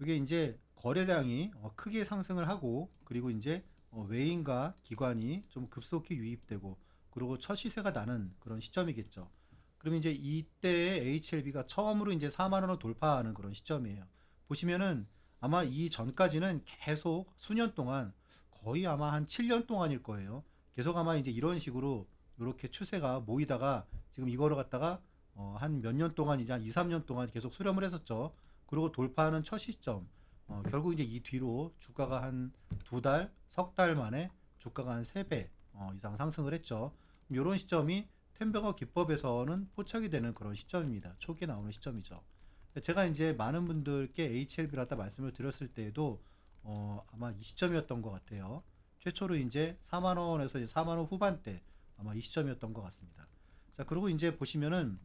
이게 이제 거래량이 크게 상승을 하고 그리고 이제 외인과 기관이 좀 급속히 유입되고 그리고 첫 시세가 나는 그런 시점이겠죠. 그러면 이제 이때 HLB가 처음으로 이제 4만 원을 돌파하는 그런 시점이에요. 보시면은 아마 이 전까지는 계속 수년 동안 거의 아마 한 7년 동안일 거예요. 계속 아마 이제 이런 식으로 이렇게 추세가 모이다가 지금 이거를 갖다가 한 몇 년 동안 이제 한 2, 3년 동안 계속 수렴을 했었죠. 그리고 돌파하는 첫 시점 결국 이제 이 뒤로 주가가 한 2달, 석 달 만에 주가가 한 3배 이상 상승을 했죠. 이런 시점이 템베거 기법에서는 포착이 되는 그런 시점입니다. 초기에 나오는 시점이죠. 제가 이제 많은 분들께 HLB를 갖다 말씀을 드렸을 때에도 아마 이 시점이었던 것 같아요. 최초로 이제 4만 원에서 이제 4만 원 후반대 아마 이 시점이었던 것 같습니다. 자, 그리고 이제 보시면은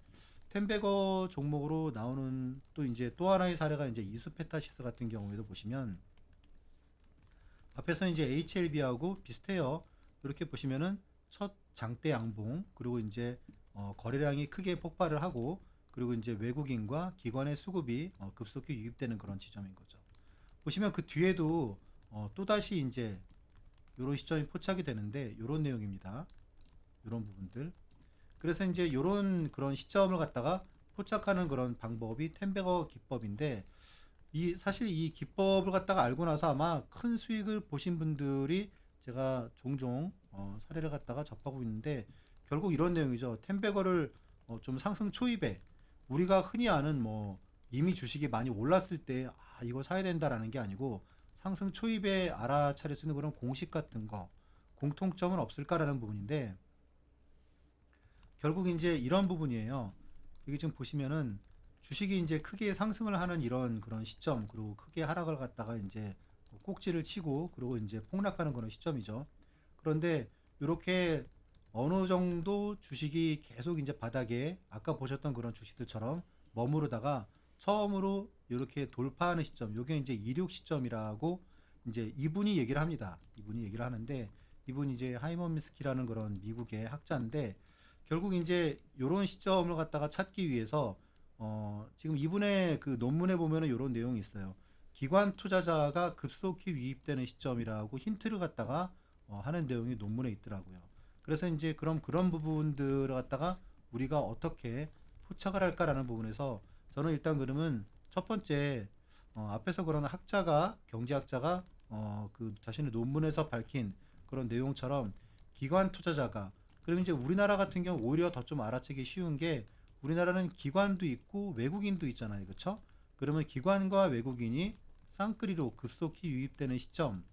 템베거 종목으로 나오는 또 이제 또 하나의 사례가 이제 이수페타시스 같은 경우에도 보시면 앞에서 이제 HLB하고 비슷해요. 이렇게 보시면은 첫 장대 양봉 그리고 이제 거래량이 크게 폭발을 하고 그리고 이제 외국인과 기관의 수급이 급속히 유입되는 그런 지점인 거죠. 보시면 그 뒤에도 또다시 이제 이런 시점이 포착이 되는데 이런 내용입니다. 이런 부분들. 그래서 이제 이런 그런 시점을 갖다가 포착하는 그런 방법이 템베거 기법인데 사실 이 기법을 갖다가 알고 나서 아마 큰 수익을 보신 분들이 제가 종종 사례를 갖다가 접하고 있는데 결국 이런 내용이죠. 템베거를 좀 상승 초입에 우리가 흔히 아는 뭐 이미 주식이 많이 올랐을 때 이거 사야 된다라는 게 아니고 상승 초입에 알아차릴 수 있는 그런 공식 같은 거 공통점은 없을까라는 부분인데 결국 이제 이런 부분이에요. 여기 지금 보시면은 주식이 이제 크게 상승을 하는 이런 그런 시점 그리고 크게 하락을 갖다가 이제 꼭지를 치고 그리고 이제 폭락하는 그런 시점이죠. 그런데 이렇게 어느 정도 주식이 계속 이제 바닥에 아까 보셨던 그런 주식들처럼 머무르다가 처음으로 이렇게 돌파하는 시점, 요게 이제 이륙 시점이라고 이제 이분이 얘기를 합니다. 이분이 얘기를 하는데 이분이 이제 하이먼 미스키라는 그런 미국의 학자인데 결국 이제 이런 시점을 갖다가 찾기 위해서 지금 이분의 그 논문에 보면은 이런 내용이 있어요. 기관 투자자가 급속히 유입되는 시점이라고 힌트를 갖다가 하는 내용이 논문에 있더라고요. 그래서 이제 그런 부분들을 갖다가 우리가 어떻게 포착을 할까라는 부분에서 저는 일단 그러면 첫 번째 앞에서 그런 학자가 경제학자가 그 자신의 논문에서 밝힌 그런 내용처럼 기관 투자자가 그러면 이제 우리나라 같은 경우 오히려 더 좀 알아채기 쉬운 게 우리나라는 기관도 있고 외국인도 있잖아요. 그렇죠? 그러면 기관과 외국인이 쌍끌이로 급속히 유입되는 시점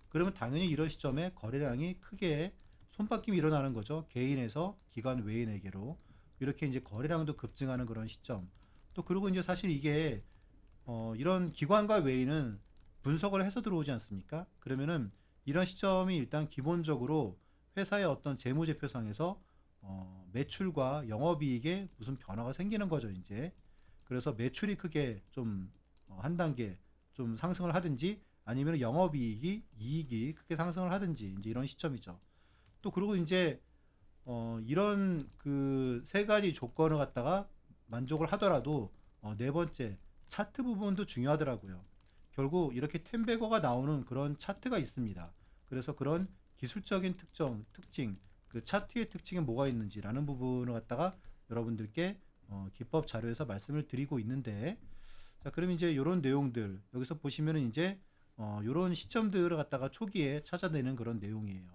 그러면 당연히 이런 시점에 거래량이 크게 손바뀜이 일어나는 거죠. 개인에서 기관 외인에게로 이렇게 이제 거래량도 급증하는 그런 시점. 또 그리고 이제 사실 이게 이런 기관과 외인은 분석을 해서 들어오지 않습니까? 그러면은 이런 시점이 일단 기본적으로 회사의 어떤 재무제표상에서 매출과 영업이익에 무슨 변화가 생기는 거죠, 이제. 그래서 매출이 크게 좀 한 단계 좀 상승을 하든지 아니면 이익이 크게 상승을 하든지 이제 이런 시점이죠. 또 그리고 이제 이런 그 세 가지 조건을 갖다가 만족을 하더라도 네 번째 차트 부분도 중요하더라고요. 결국 이렇게 템베거가 나오는 그런 차트가 있습니다. 그래서 그런 기술적인 특징, 그 차트의 특징이 뭐가 있는지라는 부분을 갖다가 여러분들께 기법 자료에서 말씀을 드리고 있는데, 자, 그럼 이제 이런 내용들 여기서 보시면은 이제 이런 시점들을 갖다가 초기에 찾아내는 그런 내용이에요.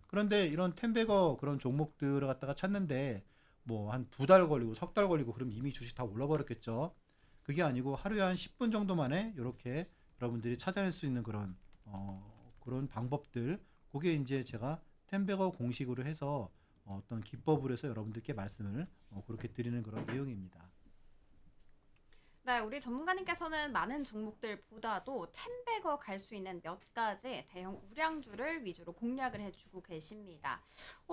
그런데 이런 템베거 그런 종목들을 갖다가 찾는데 뭐 한 2달 걸리고 석 달 걸리고 그럼 이미 주식 다 올라버렸겠죠. 그게 아니고 하루에 한 10분 정도 만에 이렇게 여러분들이 찾아낼 수 있는 그런 그런 방법들, 그게 이제 제가 템베거 공식으로 해서 어떤 기법을 해서 여러분들께 말씀을 그렇게 드리는 그런 내용입니다. 네, 우리 전문가님께서는 많은 종목들보다도 템베거 갈 수 있는 몇 가지 대형 우량주를 위주로 공략을 해주고 계십니다.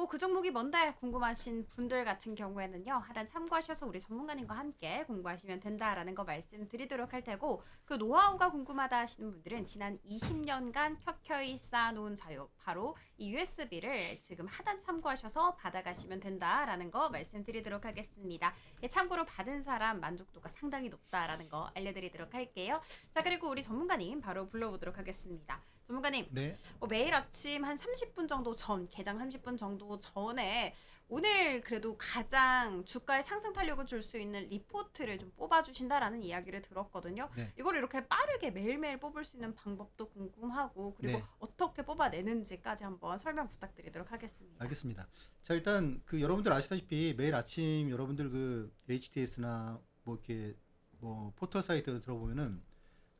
그 종목이 뭔데 궁금하신 분들 같은 경우에는요, 하단 참고하셔서 우리 전문가님과 함께 공부하시면 된다라는 거 말씀드리도록 할 테고, 그 노하우가 궁금하다 하시는 분들은 지난 20년간 켜켜이 쌓아놓은 자료, 바로 이 USB를 지금 하단 참고하셔서 받아가시면 된다라는 거 말씀드리도록 하겠습니다. 참고로 받은 사람 만족도가 상당히 높다라는 거 알려드리도록 할게요. 자, 그리고 우리 전문가님 바로 불러보도록 하겠습니다. 전문가님, 네. 매일 아침 한 30분 정도 전, 개장 30분 정도 전에 오늘 그래도 가장 주가에 상승 탄력을 줄 수 있는 리포트를 좀 뽑아주신다라는 이야기를 들었거든요. 네. 이걸 이렇게 빠르게 매일매일 뽑을 수 있는 방법도 궁금하고 그리고 네. 어떻게 뽑아내는지까지 한번 설명 부탁드리도록 하겠습니다. 알겠습니다. 자, 일단 그 여러분들 아시다시피 매일 아침 여러분들 그 HTS나 뭐 이렇게 뭐 포털 사이트를 들어보면은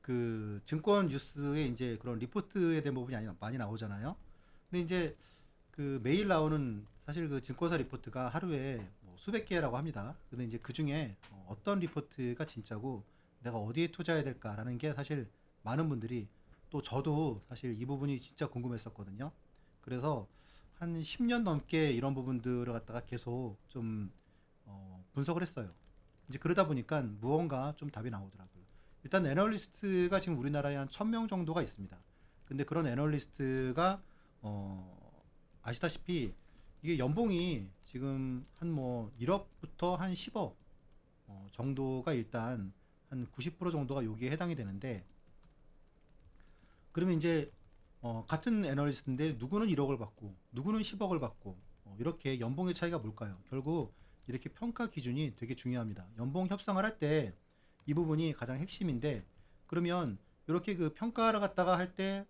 그 증권 뉴스에 이제 그런 리포트에 대한 부분이 많이 나오잖아요. 근데 이제 그 매일 나오는 사실 그 증권사 리포트가 하루에 뭐 수백 개라고 합니다. 근데 이제 그 중에 어떤 리포트가 진짜고 내가 어디에 투자해야 될까라는 게 사실 많은 분들이 또 저도 사실 이 부분이 진짜 궁금했었거든요. 그래서 한 10년 넘게 이런 부분들을 갖다가 계속 좀 분석을 했어요. 이제 그러다 보니까 무언가 좀 답이 나오더라고요. 일단 애널리스트가 지금 우리나라에 한 1000명 정도가 있습니다. 근데 그런 애널리스트가 아시다시피 이게 연봉이 지금 한 뭐 1억부터 한 10억 정도가 일단 한 90% 정도가 여기에 해당이 되는데, 그러면 이제 같은 애널리스트인데 누구는 1억을 받고 누구는 10억을 받고 이렇게 연봉의 차이가 뭘까요? 결국 이렇게 평가 기준이 되게 중요합니다. 연봉 협상을 할 때 이 부분이 가장 핵심인데, 그러면 이렇게 그 평가를 갖다가 할 때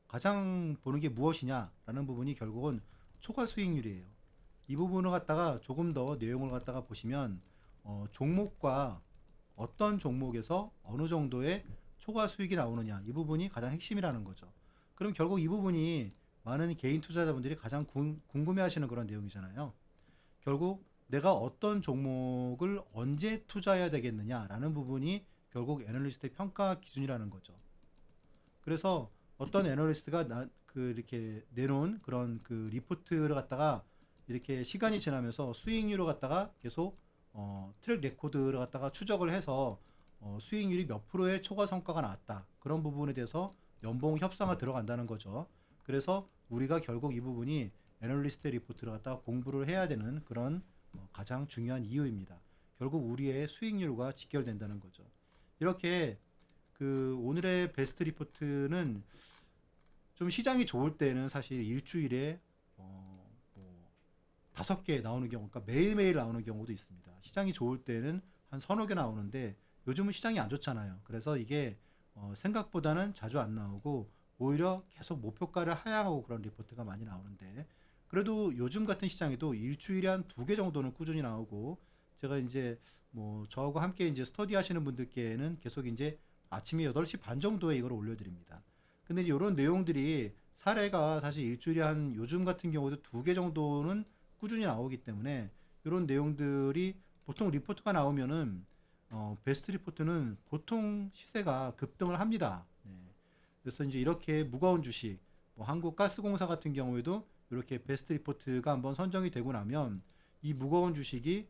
가장 보는 게 무엇이냐라는 부분이 결국은 초과 수익률이에요. 이 부분을 갖다가 조금 더 내용을 갖다가 보시면 종목과 어떤 종목에서 어느 정도의 초과 수익이 나오느냐, 이 부분이 가장 핵심이라는 거죠. 그럼 결국 이 부분이 많은 개인 투자자분들이 가장 궁금해 하시는 그런 내용이잖아요. 결국 내가 어떤 종목을 언제 투자해야 되겠느냐라는 부분이 결국 애널리스트의 평가 기준이라는 거죠. 그래서 어떤 애널리스트가 이렇게 내놓은 그런 그 리포트를 갖다가 이렇게 시간이 지나면서 수익률을 갖다가 계속 트랙 레코드를 갖다가 추적을 해서 수익률이 몇 프로의 초과 성과가 나왔다, 그런 부분에 대해서 연봉 협상이 들어간다는 거죠. 그래서 우리가 결국 이 부분이 애널리스트의 리포트를 갖다가 공부를 해야 되는 그런 가장 중요한 이유입니다. 결국 우리의 수익률과 직결된다는 거죠. 이렇게 그 오늘의 베스트 리포트는 좀 시장이 좋을 때는 사실 일주일에 뭐 5개 나오는 경우, 그러니까 매일매일 나오는 경우도 있습니다. 시장이 좋을 때는 한 서너 개 나오는데 요즘은 시장이 안 좋잖아요. 그래서 이게 생각보다는 자주 안 나오고 오히려 계속 목표가를 하향하고 그런 리포트가 많이 나오는데, 그래도 요즘 같은 시장에도 일주일에 한 2개 정도는 꾸준히 나오고, 제가 이제 뭐 저하고 함께 이제 스터디 하시는 분들께는 계속 이제 아침에 8시 반 정도에 이걸 올려드립니다. 근데 이제 이런 내용들이 사례가 사실 일주일에 한 요즘 같은 경우도 2개 정도는 꾸준히 나오기 때문에 이런 내용들이 보통 리포트가 나오면은 베스트 리포트는 보통 시세가 급등을 합니다. 네. 그래서 이제 이렇게 무거운 주식, 뭐 한국가스공사 같은 경우에도 이렇게 베스트 리포트가 한번 선정이 되고 나면 이 무거운 주식이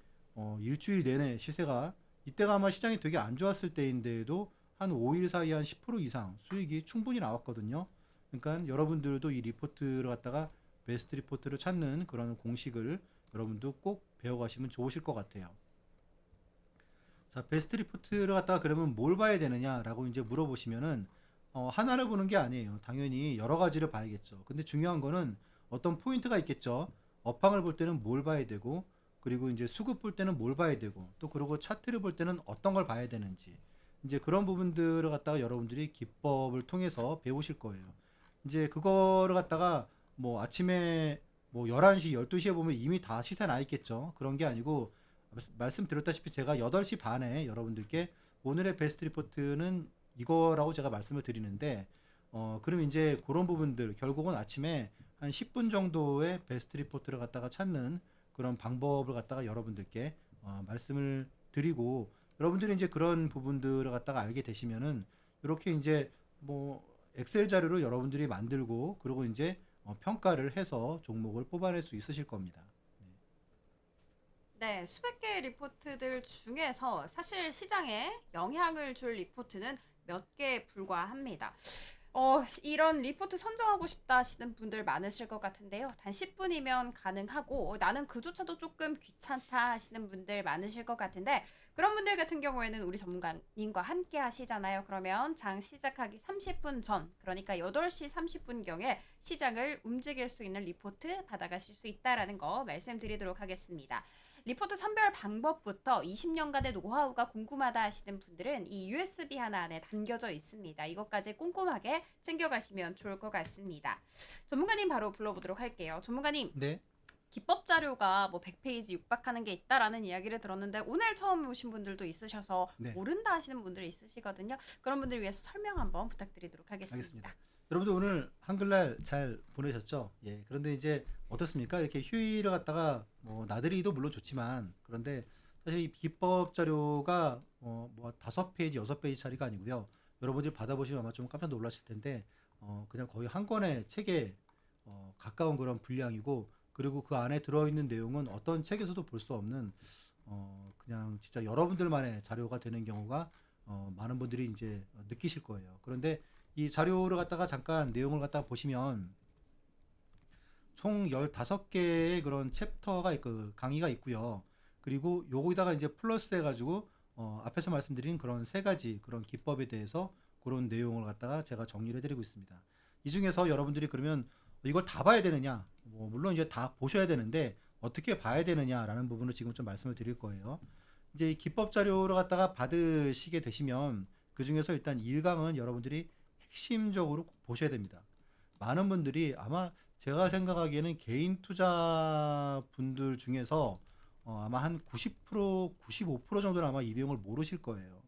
일주일 내내 시세가, 이때가 아마 시장이 되게 안 좋았을 때인데도 한 5일 사이에 한 10% 이상 수익이 충분히 나왔거든요. 그러니까 여러분들도 이 리포트를 갖다가 베스트 리포트를 찾는 그런 공식을 여러분도 꼭 배워가시면 좋으실 것 같아요. 자, 베스트 리포트를 갖다가 그러면 뭘 봐야 되느냐라고 이제 물어보시면은 하나를 보는 게 아니에요. 당연히 여러 가지를 봐야겠죠. 근데 중요한 거는 어떤 포인트가 있겠죠. 업황을 볼 때는 뭘 봐야 되고, 그리고 이제 수급 볼 때는 뭘 봐야 되고, 또 그리고 차트를 볼 때는 어떤 걸 봐야 되는지, 이제 그런 부분들을 갖다가 여러분들이 기법을 통해서 배우실 거예요. 이제 그거를 갖다가 뭐 아침에 뭐 11시, 12시에 보면 이미 다 시세 나 있겠죠. 그런 게 아니고 말씀드렸다시피 제가 8시 반에 여러분들께 오늘의 베스트 리포트는 이거라고 제가 말씀을 드리는데, 그럼 이제 그런 부분들 결국은 아침에 한 10분 정도의 베스트 리포트를 갖다가 찾는 그런 방법을 갖다가 여러분들께 말씀을 드리고, 여러분들이 이제 그런 부분들을 갖다가 알게 되시면은 이렇게 이제 뭐 엑셀 자료로 여러분들이 만들고, 그리고 이제 평가를 해서 종목을 뽑아낼 수 있으실 겁니다. 네, 수백 개의 리포트들 중에서 사실 시장에 영향을 줄 리포트는 몇 개에 불과합니다. 이런 리포트 선정하고 싶다 하시는 분들 많으실 것 같은데요. 단 10분이면 가능하고 나는 그조차도 조금 귀찮다 하시는 분들 많으실 것 같은데 그런 분들 같은 경우에는 우리 전문가님과 함께 하시잖아요. 그러면 장 시작하기 30분 전, 그러니까 8시 30분경에 시장을 움직일 수 있는 리포트 받아가실 수 있다라는 거 말씀드리도록 하겠습니다. 리포트 선별 방법부터 20년간의 노하우가 궁금하다 하시는 분들은 이 USB 하나 안에 담겨져 있습니다. 이것까지 꼼꼼하게 챙겨가시면 좋을 것 같습니다. 전문가님 바로 불러보도록 할게요. 전문가님, 네. 기법 자료가 뭐 100페이지 육박하는 게 있다라는 이야기를 들었는데 오늘 처음 오신 분들도 있으셔서 네. 모른다 하시는 분들이 있으시거든요. 그런 분들 위해서 설명 한번 부탁드리도록 하겠습니다. 알겠습니다. 여러분들 오늘 한글날 잘 보내셨죠? 예. 그런데 이제 어떻습니까? 이렇게 휴일을 갖다가 뭐 나들이도 물론 좋지만 그런데 사실 이 기법 자료가 뭐 5페이지, 6페이지짜리가 아니고요. 여러분들이 받아보시면 아마 좀 깜짝 놀라실 텐데 그냥 거의 한 권의 책에 가까운 그런 분량이고 그리고 그 안에 들어있는 내용은 어떤 책에서도 볼 수 없는 그냥 진짜 여러분들만의 자료가 되는 경우가 많은 분들이 이제 느끼실 거예요. 그런데 이 자료를 갖다가 잠깐 내용을 갖다가 보시면 총 15개의 그런 챕터가 강의가 있고요. 그리고 요거에다가 이제 플러스 해가지고 앞에서 말씀드린 그런 3가지 그런 기법에 대해서 그런 내용을 갖다가 제가 정리를 해드리고 있습니다. 이 중에서 여러분들이 그러면 이걸 다 봐야 되느냐? 뭐 물론 이제 다 보셔야 되는데 어떻게 봐야 되느냐라는 부분을 지금 좀 말씀을 드릴 거예요. 이제 이 기법 자료를 갖다가 받으시게 되시면 그 중에서 일단 1강은 여러분들이 핵심적으로 꼭 보셔야 됩니다. 많은 분들이 아마 제가 생각하기에는 개인 투자 분들 중에서 아마 한 90%, 95% 정도는 아마 이 내용을 모르실 거예요.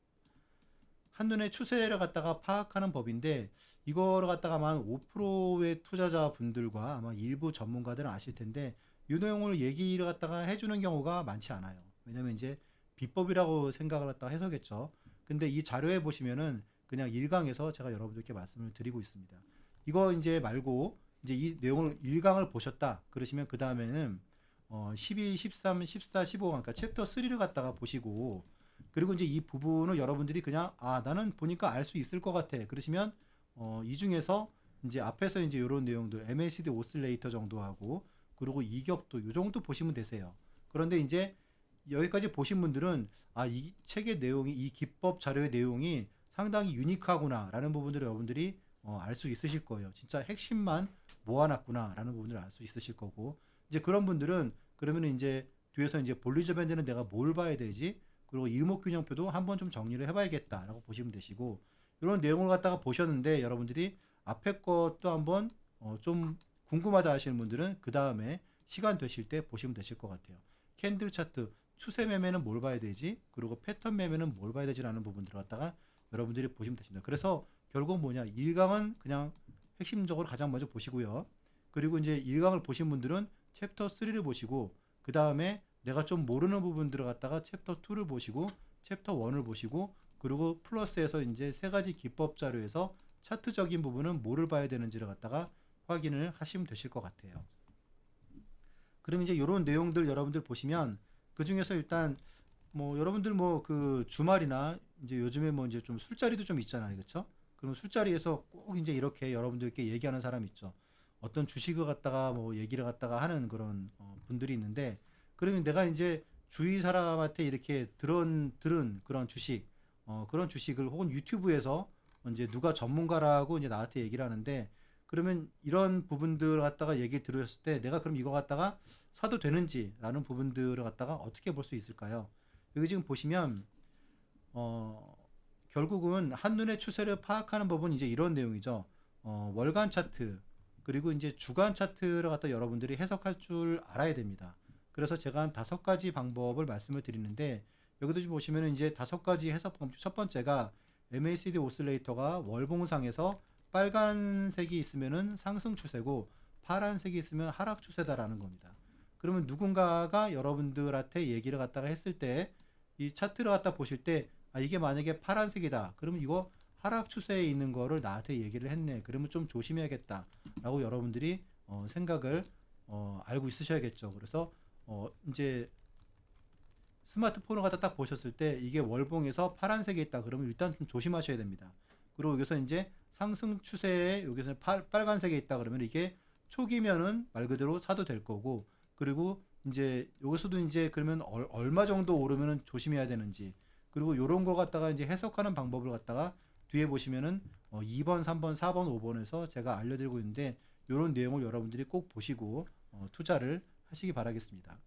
한눈에 추세를 갖다가 파악하는 법인데 이거를 갖다가 아마 한 5%의 투자자 분들과 아마 일부 전문가들은 아실 텐데 이 내용을 얘기를 갖다가 해주는 경우가 많지 않아요. 왜냐면 이제 비법이라고 생각을 갖다가 해서겠죠. 근데 이 자료에 보시면은 그냥 1강에서 제가 여러분들께 말씀을 드리고 있습니다. 이거 이제 말고 이제 이 내용을 1강을 보셨다 그러시면 그 다음에는 12, 13, 14, 15 그러니까 챕터 3를 갖다가 보시고 그리고 이제 이 부분을 여러분들이 그냥 나는 보니까 알 수 있을 것 같아 그러시면 이 중에서 이제 앞에서 이제 이런 내용들 MACD 오슬레이터 정도 하고 그리고 이격도 요 정도 보시면 되세요. 그런데 이제 여기까지 보신 분들은 이 책의 내용이 이 기법 자료의 내용이 상당히 유니크하구나 라는 부분들을 여러분들이 알 수 있으실 거예요. 진짜 핵심만 모아놨구나 라는 부분들을 알 수 있으실 거고 이제 그런 분들은 그러면 이제 뒤에서 이제 볼리저 밴드는 내가 뭘 봐야 되지 그리고 일목균형표도 한번 좀 정리를 해봐야겠다 라고 보시면 되시고 이런 내용을 갖다가 보셨는데 여러분들이 앞에 것도 한번 좀 궁금하다 하시는 분들은 그 다음에 시간 되실 때 보시면 되실 것 같아요. 캔들 차트 추세 매매는 뭘 봐야 되지 그리고 패턴 매매는 뭘 봐야 되지라는 부분들을 갖다가 여러분들이 보시면 되십니다. 그래서 결국 뭐냐 1강은 그냥 핵심적으로 가장 먼저 보시고요. 그리고 이제 1강을 보신 분들은 챕터 3를 보시고 그 다음에 내가 좀 모르는 부분들을 갖다가 챕터 2를 보시고 챕터 1을 보시고 그리고 플러스에서 이제 3가지 기법 자료에서 차트적인 부분은 뭐를 봐야 되는지를 갖다가 확인을 하시면 되실 것 같아요. 그럼 이제 이런 내용들 여러분들 보시면 그 중에서 일단 뭐 여러분들 뭐 그 주말이나 이제 요즘에 뭐 이제 좀 술자리도 좀 있잖아요. 그렇죠? 그럼 술자리에서 꼭 이제 이렇게 여러분들께 얘기하는 사람 있죠. 어떤 주식을 갖다가 뭐 얘기를 갖다가 하는 그런 분들이 있는데 그러면 내가 이제 주위 사람한테 이렇게 들은 그런 주식 그런 주식을 혹은 유튜브에서 이제 누가 전문가라고 이제 나한테 얘기를 하는데 그러면 이런 부분들 갖다가 얘기를 들었을 때 내가 그럼 이거 갖다가 사도 되는지라는 부분들을 갖다가 어떻게 볼 수 있을까요? 여기 지금 보시면 결국은 한눈에 추세를 파악하는 법은 이제 이런 내용이죠. 월간 차트 그리고 이제 주간 차트를 갖다 여러분들이 해석할 줄 알아야 됩니다. 그래서 제가 한 5가지 방법을 말씀을 드리는데 여기도 좀 보시면은 이제 5가지 해석 방법 첫 번째가 MACD 오슬레이터가 월봉상에서 빨간색이 있으면은 상승 추세고 파란색이 있으면 하락 추세다라는 겁니다. 그러면 누군가가 여러분들한테 얘기를 갖다가 했을 때 이 차트를 갖다 보실 때 이게 만약에 파란색이다 그러면 이거 하락 추세에 있는 거를 나한테 얘기를 했네 그러면 좀 조심해야겠다 라고 여러분들이 생각을 알고 있으셔야겠죠. 그래서 이제 스마트폰을 갖다 딱 보셨을 때 이게 월봉에서 파란색이 있다 그러면 일단 좀 조심하셔야 됩니다. 그리고 여기서 이제 상승 추세에 여기서 빨간색에 있다 그러면 이게 초기면은 말 그대로 사도 될 거고, 그리고 이제 여기서도 이제 그러면 얼마 정도 오르면은 조심해야 되는지, 그리고 요런 거 갖다가 이제 해석하는 방법을 갖다가 뒤에 보시면은 2번, 3번, 4번, 5번에서 제가 알려드리고 있는데, 요런 내용을 여러분들이 꼭 보시고 투자를 하시기 바라겠습니다.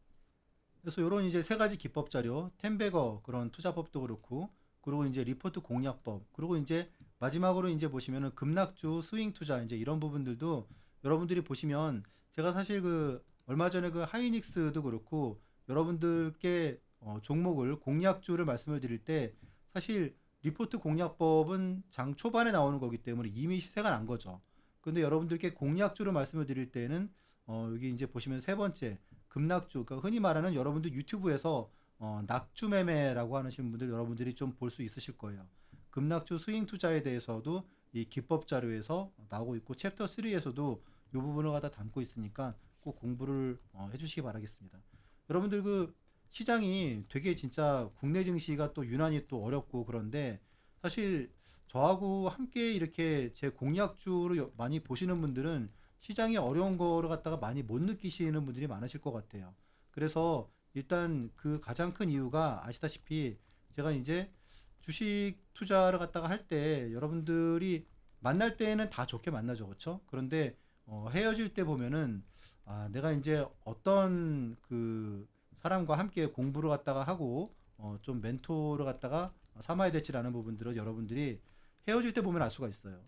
그래서 요런 이제 세 가지 기법 자료, 텐베거 그런 투자법도 그렇고, 그리고 이제 리포트 공략법, 그리고 이제 마지막으로 이제 보시면은 급락주 스윙 투자, 이제 이런 부분들도 여러분들이 보시면, 제가 사실 그 얼마 전에 그 하이닉스도 그렇고 여러분들께 종목을 공략주를 말씀을 드릴 때, 사실 리포트 공략법은 장 초반에 나오는 거기 때문에 이미 시세가 난 거죠. 근데 여러분들께 공략주를 말씀을 드릴 때는 여기 이제 보시면 세 번째 급락주, 그러니까 흔히 말하는 여러분들 유튜브에서 낙주 매매라고 하시는 분들 여러분들이 좀 볼 수 있으실 거예요. 급락주 스윙 투자에 대해서도 이 기법 자료에서 나오고 있고, 챕터 3에서도 이 부분을 갖다 담고 있으니까 꼭 공부를 해주시기 바라겠습니다. 여러분들 그 시장이 되게 진짜 국내 증시가 또 유난히 또 어렵고, 그런데 사실 저하고 함께 이렇게 제 공략주를 많이 보시는 분들은 시장이 어려운 거를 갖다가 많이 못 느끼시는 분들이 많으실 것 같아요. 그래서 일단 그 가장 큰 이유가 아시다시피 제가 이제 주식 투자를 갖다가 할 때 여러분들이 만날 때는 다 좋게 만나죠, 그렇죠? 그런데 헤어질 때 보면은 내가 이제 어떤 그 사람과 함께 공부를 갖다가 하고 좀 멘토를 갖다가 삼아야 될지라는 부분들을 여러분들이 헤어질 때 보면 알 수가 있어요.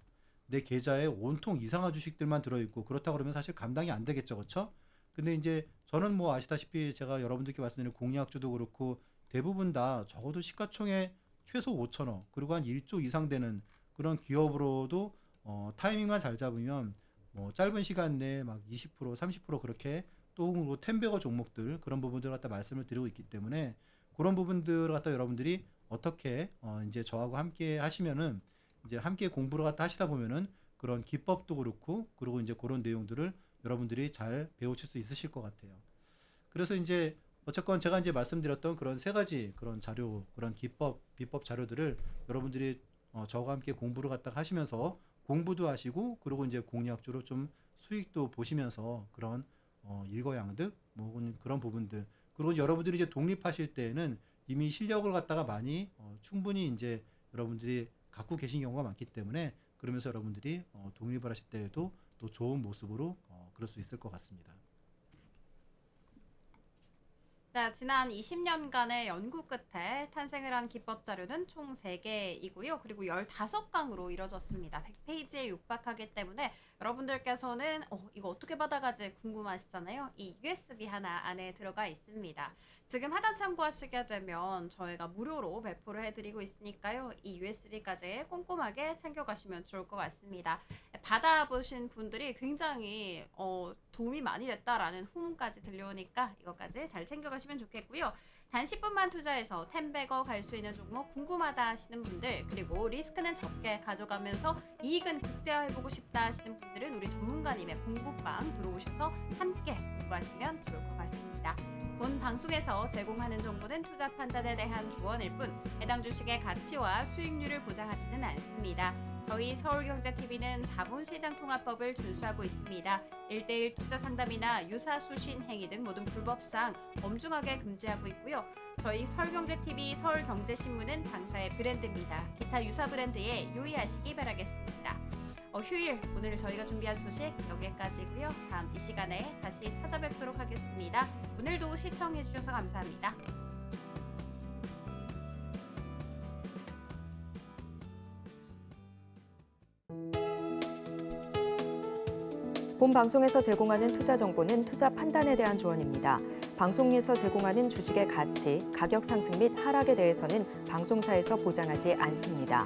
내 계좌에 온통 이상한 주식들만 들어있고, 그렇다 그러면 사실 감당이 안 되겠죠, 그렇죠? 근데 이제 저는 뭐 아시다시피 제가 여러분들께 말씀드린 공략주도 그렇고 대부분 다 적어도 시가총액 최소 5천억, 그리고 한 1조 이상 되는 그런 기업으로도 타이밍만 잘 잡으면 뭐 짧은 시간 내에 막 20%, 30% 그렇게, 또 텐베거 종목들 그런 부분들 갖다 말씀을 드리고 있기 때문에, 그런 부분들을 갖다 여러분들이 어떻게 이제 저하고 함께 하시면은 이제 함께 공부를 갖다 하시다 보면은 그런 기법도 그렇고, 그리고 이제 그런 내용들을 여러분들이 잘 배우실 수 있으실 것 같아요. 그래서 이제 어쨌건 제가 이제 말씀드렸던 그런 세 가지 그런 자료, 그런 기법, 비법 자료들을 여러분들이 저와 함께 공부를 갖다가 하시면서 공부도 하시고, 그리고 이제 공략주로 좀 수익도 보시면서 그런 일거양득 뭐 그런 부분들, 그리고 여러분들이 이제 독립하실 때에는 이미 실력을 갖다가 많이 충분히 이제 여러분들이 갖고 계신 경우가 많기 때문에, 그러면서 여러분들이 독립을 하실 때에도 또 좋은 모습으로 그럴 수 있을 것 같습니다. 네, 지난 20년간의 연구 끝에 탄생을 한 기법 자료는 총 3개이고요. 그리고 15강으로 이뤄졌습니다. 100페이지에 육박하기 때문에 여러분들께서는 이거 어떻게 받아가지 궁금하시잖아요. 이 USB 하나 안에 들어가 있습니다. 지금 하단 참고하시게 되면 저희가 무료로 배포를 해드리고 있으니까요. 이 USB까지 꼼꼼하게 챙겨가시면 좋을 것 같습니다. 받아보신 분들이 굉장히 도움이 많이 됐다라는 후문까지 들려오니까 이것까지 잘 챙겨가시면 좋겠고요. 단 10분만 투자해서 텐베거 갈 수 있는 종목 궁금하다 하시는 분들, 그리고 리스크는 적게 가져가면서 이익은 극대화해보고 싶다 하시는 분들은 우리 전문가님의 공부방 들어오셔서 함께 공부하시면 좋을 것 같습니다. 본 방송에서 제공하는 정보는 투자 판단에 대한 조언일 뿐 해당 주식의 가치와 수익률을 보장하지는 않습니다. 저희 서울경제TV는 자본시장통합법을 준수하고 있습니다. 1:1 투자 상담이나 유사수신 행위 등 모든 불법사항 엄중하게 금지하고 있고요. 저희 서울경제TV, 서울경제신문은 당사의 브랜드입니다. 기타 유사 브랜드에 유의하시기 바라겠습니다. 휴일 오늘 저희가 준비한 소식 여기까지고요. 다음 이 시간에 다시 찾아뵙도록 하겠습니다. 오늘도 시청해주셔서 감사합니다. 본 방송에서 제공하는 투자 정보는 투자 판단에 대한 조언입니다. 방송에서 제공하는 주식의 가치, 가격 상승 및 하락에 대해서는 방송사에서 보장하지 않습니다.